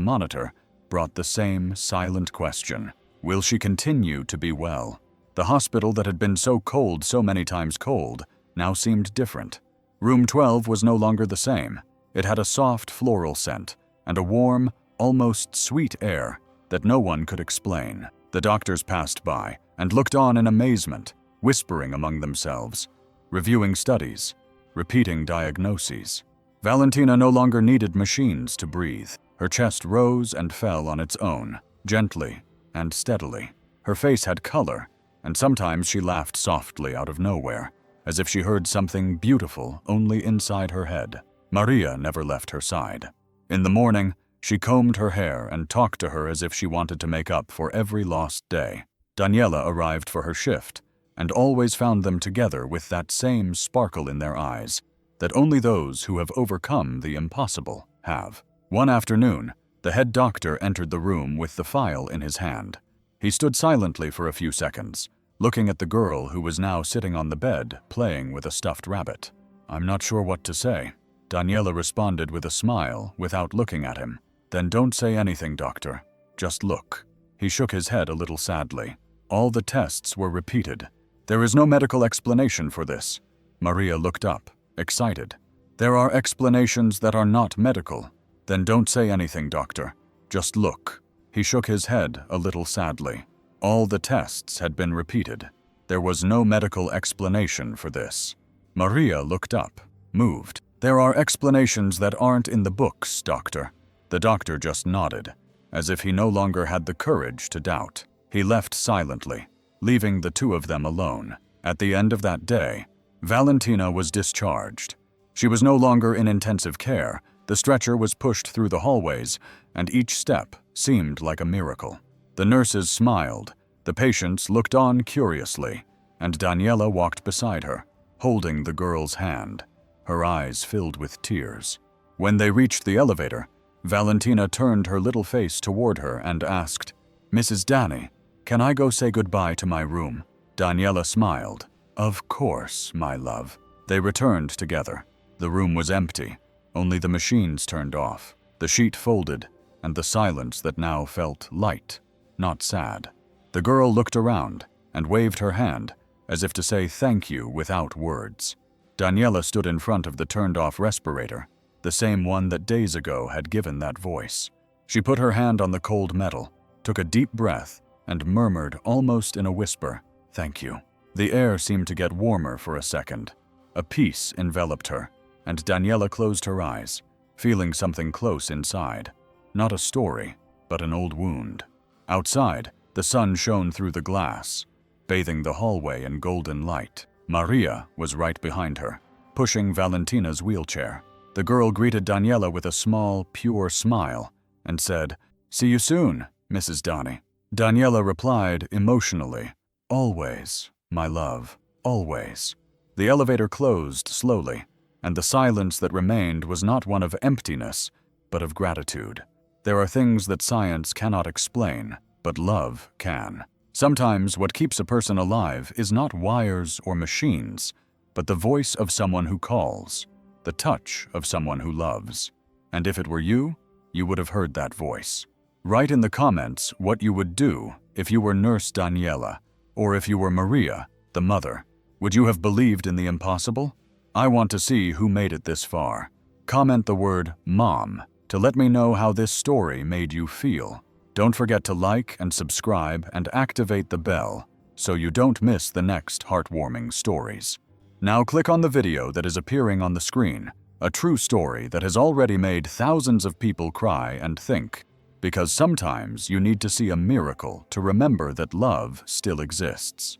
monitor brought the same silent question. Will she continue to be well? The hospital that had been so cold, so many times cold, now seemed different. Room 12 was no longer the same. It had a soft floral scent and a warm, almost sweet air that no one could explain. The doctors passed by and looked on in amazement, whispering among themselves, reviewing studies, repeating diagnoses. Valentina no longer needed machines to breathe. Her chest rose and fell on its own, gently and steadily. Her face had color, and sometimes she laughed softly out of nowhere, as if she heard something beautiful only inside her head. Maria never left her side. In the morning, she combed her hair and talked to her as if she wanted to make up for every lost day. Daniela arrived for her shift, and always found them together with that same sparkle in their eyes that only those who have overcome the impossible have. One afternoon, the head doctor entered the room with the file in his hand. He stood silently for a few seconds, looking at the girl who was now sitting on the bed, playing with a stuffed rabbit. "I'm not sure what to say," Daniela responded with a smile without looking at him. "Then don't say anything, doctor. Just look." He shook his head a little sadly. All the tests were repeated. "There is no medical explanation for this." Maria looked up, excited. "There are explanations that are not medical." "Then don't say anything, doctor. Just look." He shook his head a little sadly. All the tests had been repeated. There was no medical explanation for this. Maria looked up, moved. "There are explanations that aren't in the books, doctor." The doctor just nodded, as if he no longer had the courage to doubt. He left silently, leaving the two of them alone. At the end of that day, Valentina was discharged. She was no longer in intensive care. The stretcher was pushed through the hallways, and each step seemed like a miracle. The nurses smiled, the patients looked on curiously, and Daniela walked beside her, holding the girl's hand, her eyes filled with tears. When they reached the elevator, Valentina turned her little face toward her and asked, "Mrs. Danny, can I go say goodbye to my room?" Daniela smiled. "Of course, my love." They returned together. The room was empty. Only the machines turned off, the sheet folded, and the silence that now felt light, not sad. The girl looked around and waved her hand, as if to say thank you without words. Daniela stood in front of the turned-off respirator, the same one that days ago had given that voice. She put her hand on the cold metal, took a deep breath, and murmured almost in a whisper, "Thank you." The air seemed to get warmer for a second. A peace enveloped her, and Daniela closed her eyes, feeling something close inside. Not a story, but an old wound. Outside, the sun shone through the glass, bathing the hallway in golden light. Maria was right behind her, pushing Valentina's wheelchair. The girl greeted Daniela with a small, pure smile and said, "See you soon, Mrs. Donny." Daniela replied emotionally, "Always, my love, always." The elevator closed slowly, and the silence that remained was not one of emptiness, but of gratitude. There are things that science cannot explain, but love can. Sometimes what keeps a person alive is not wires or machines, but the voice of someone who calls, the touch of someone who loves. And if it were you, you would have heard that voice. Write in the comments what you would do if you were Nurse Daniela, or if you were Maria, the mother. Would you have believed in the impossible? I want to see who made it this far. Comment the word "Mom" to let me know how this story made you feel. Don't forget to like and subscribe and activate the bell so you don't miss the next heartwarming stories. Now click on the video that is appearing on the screen, a true story that has already made thousands of people cry and think, because sometimes you need to see a miracle to remember that love still exists.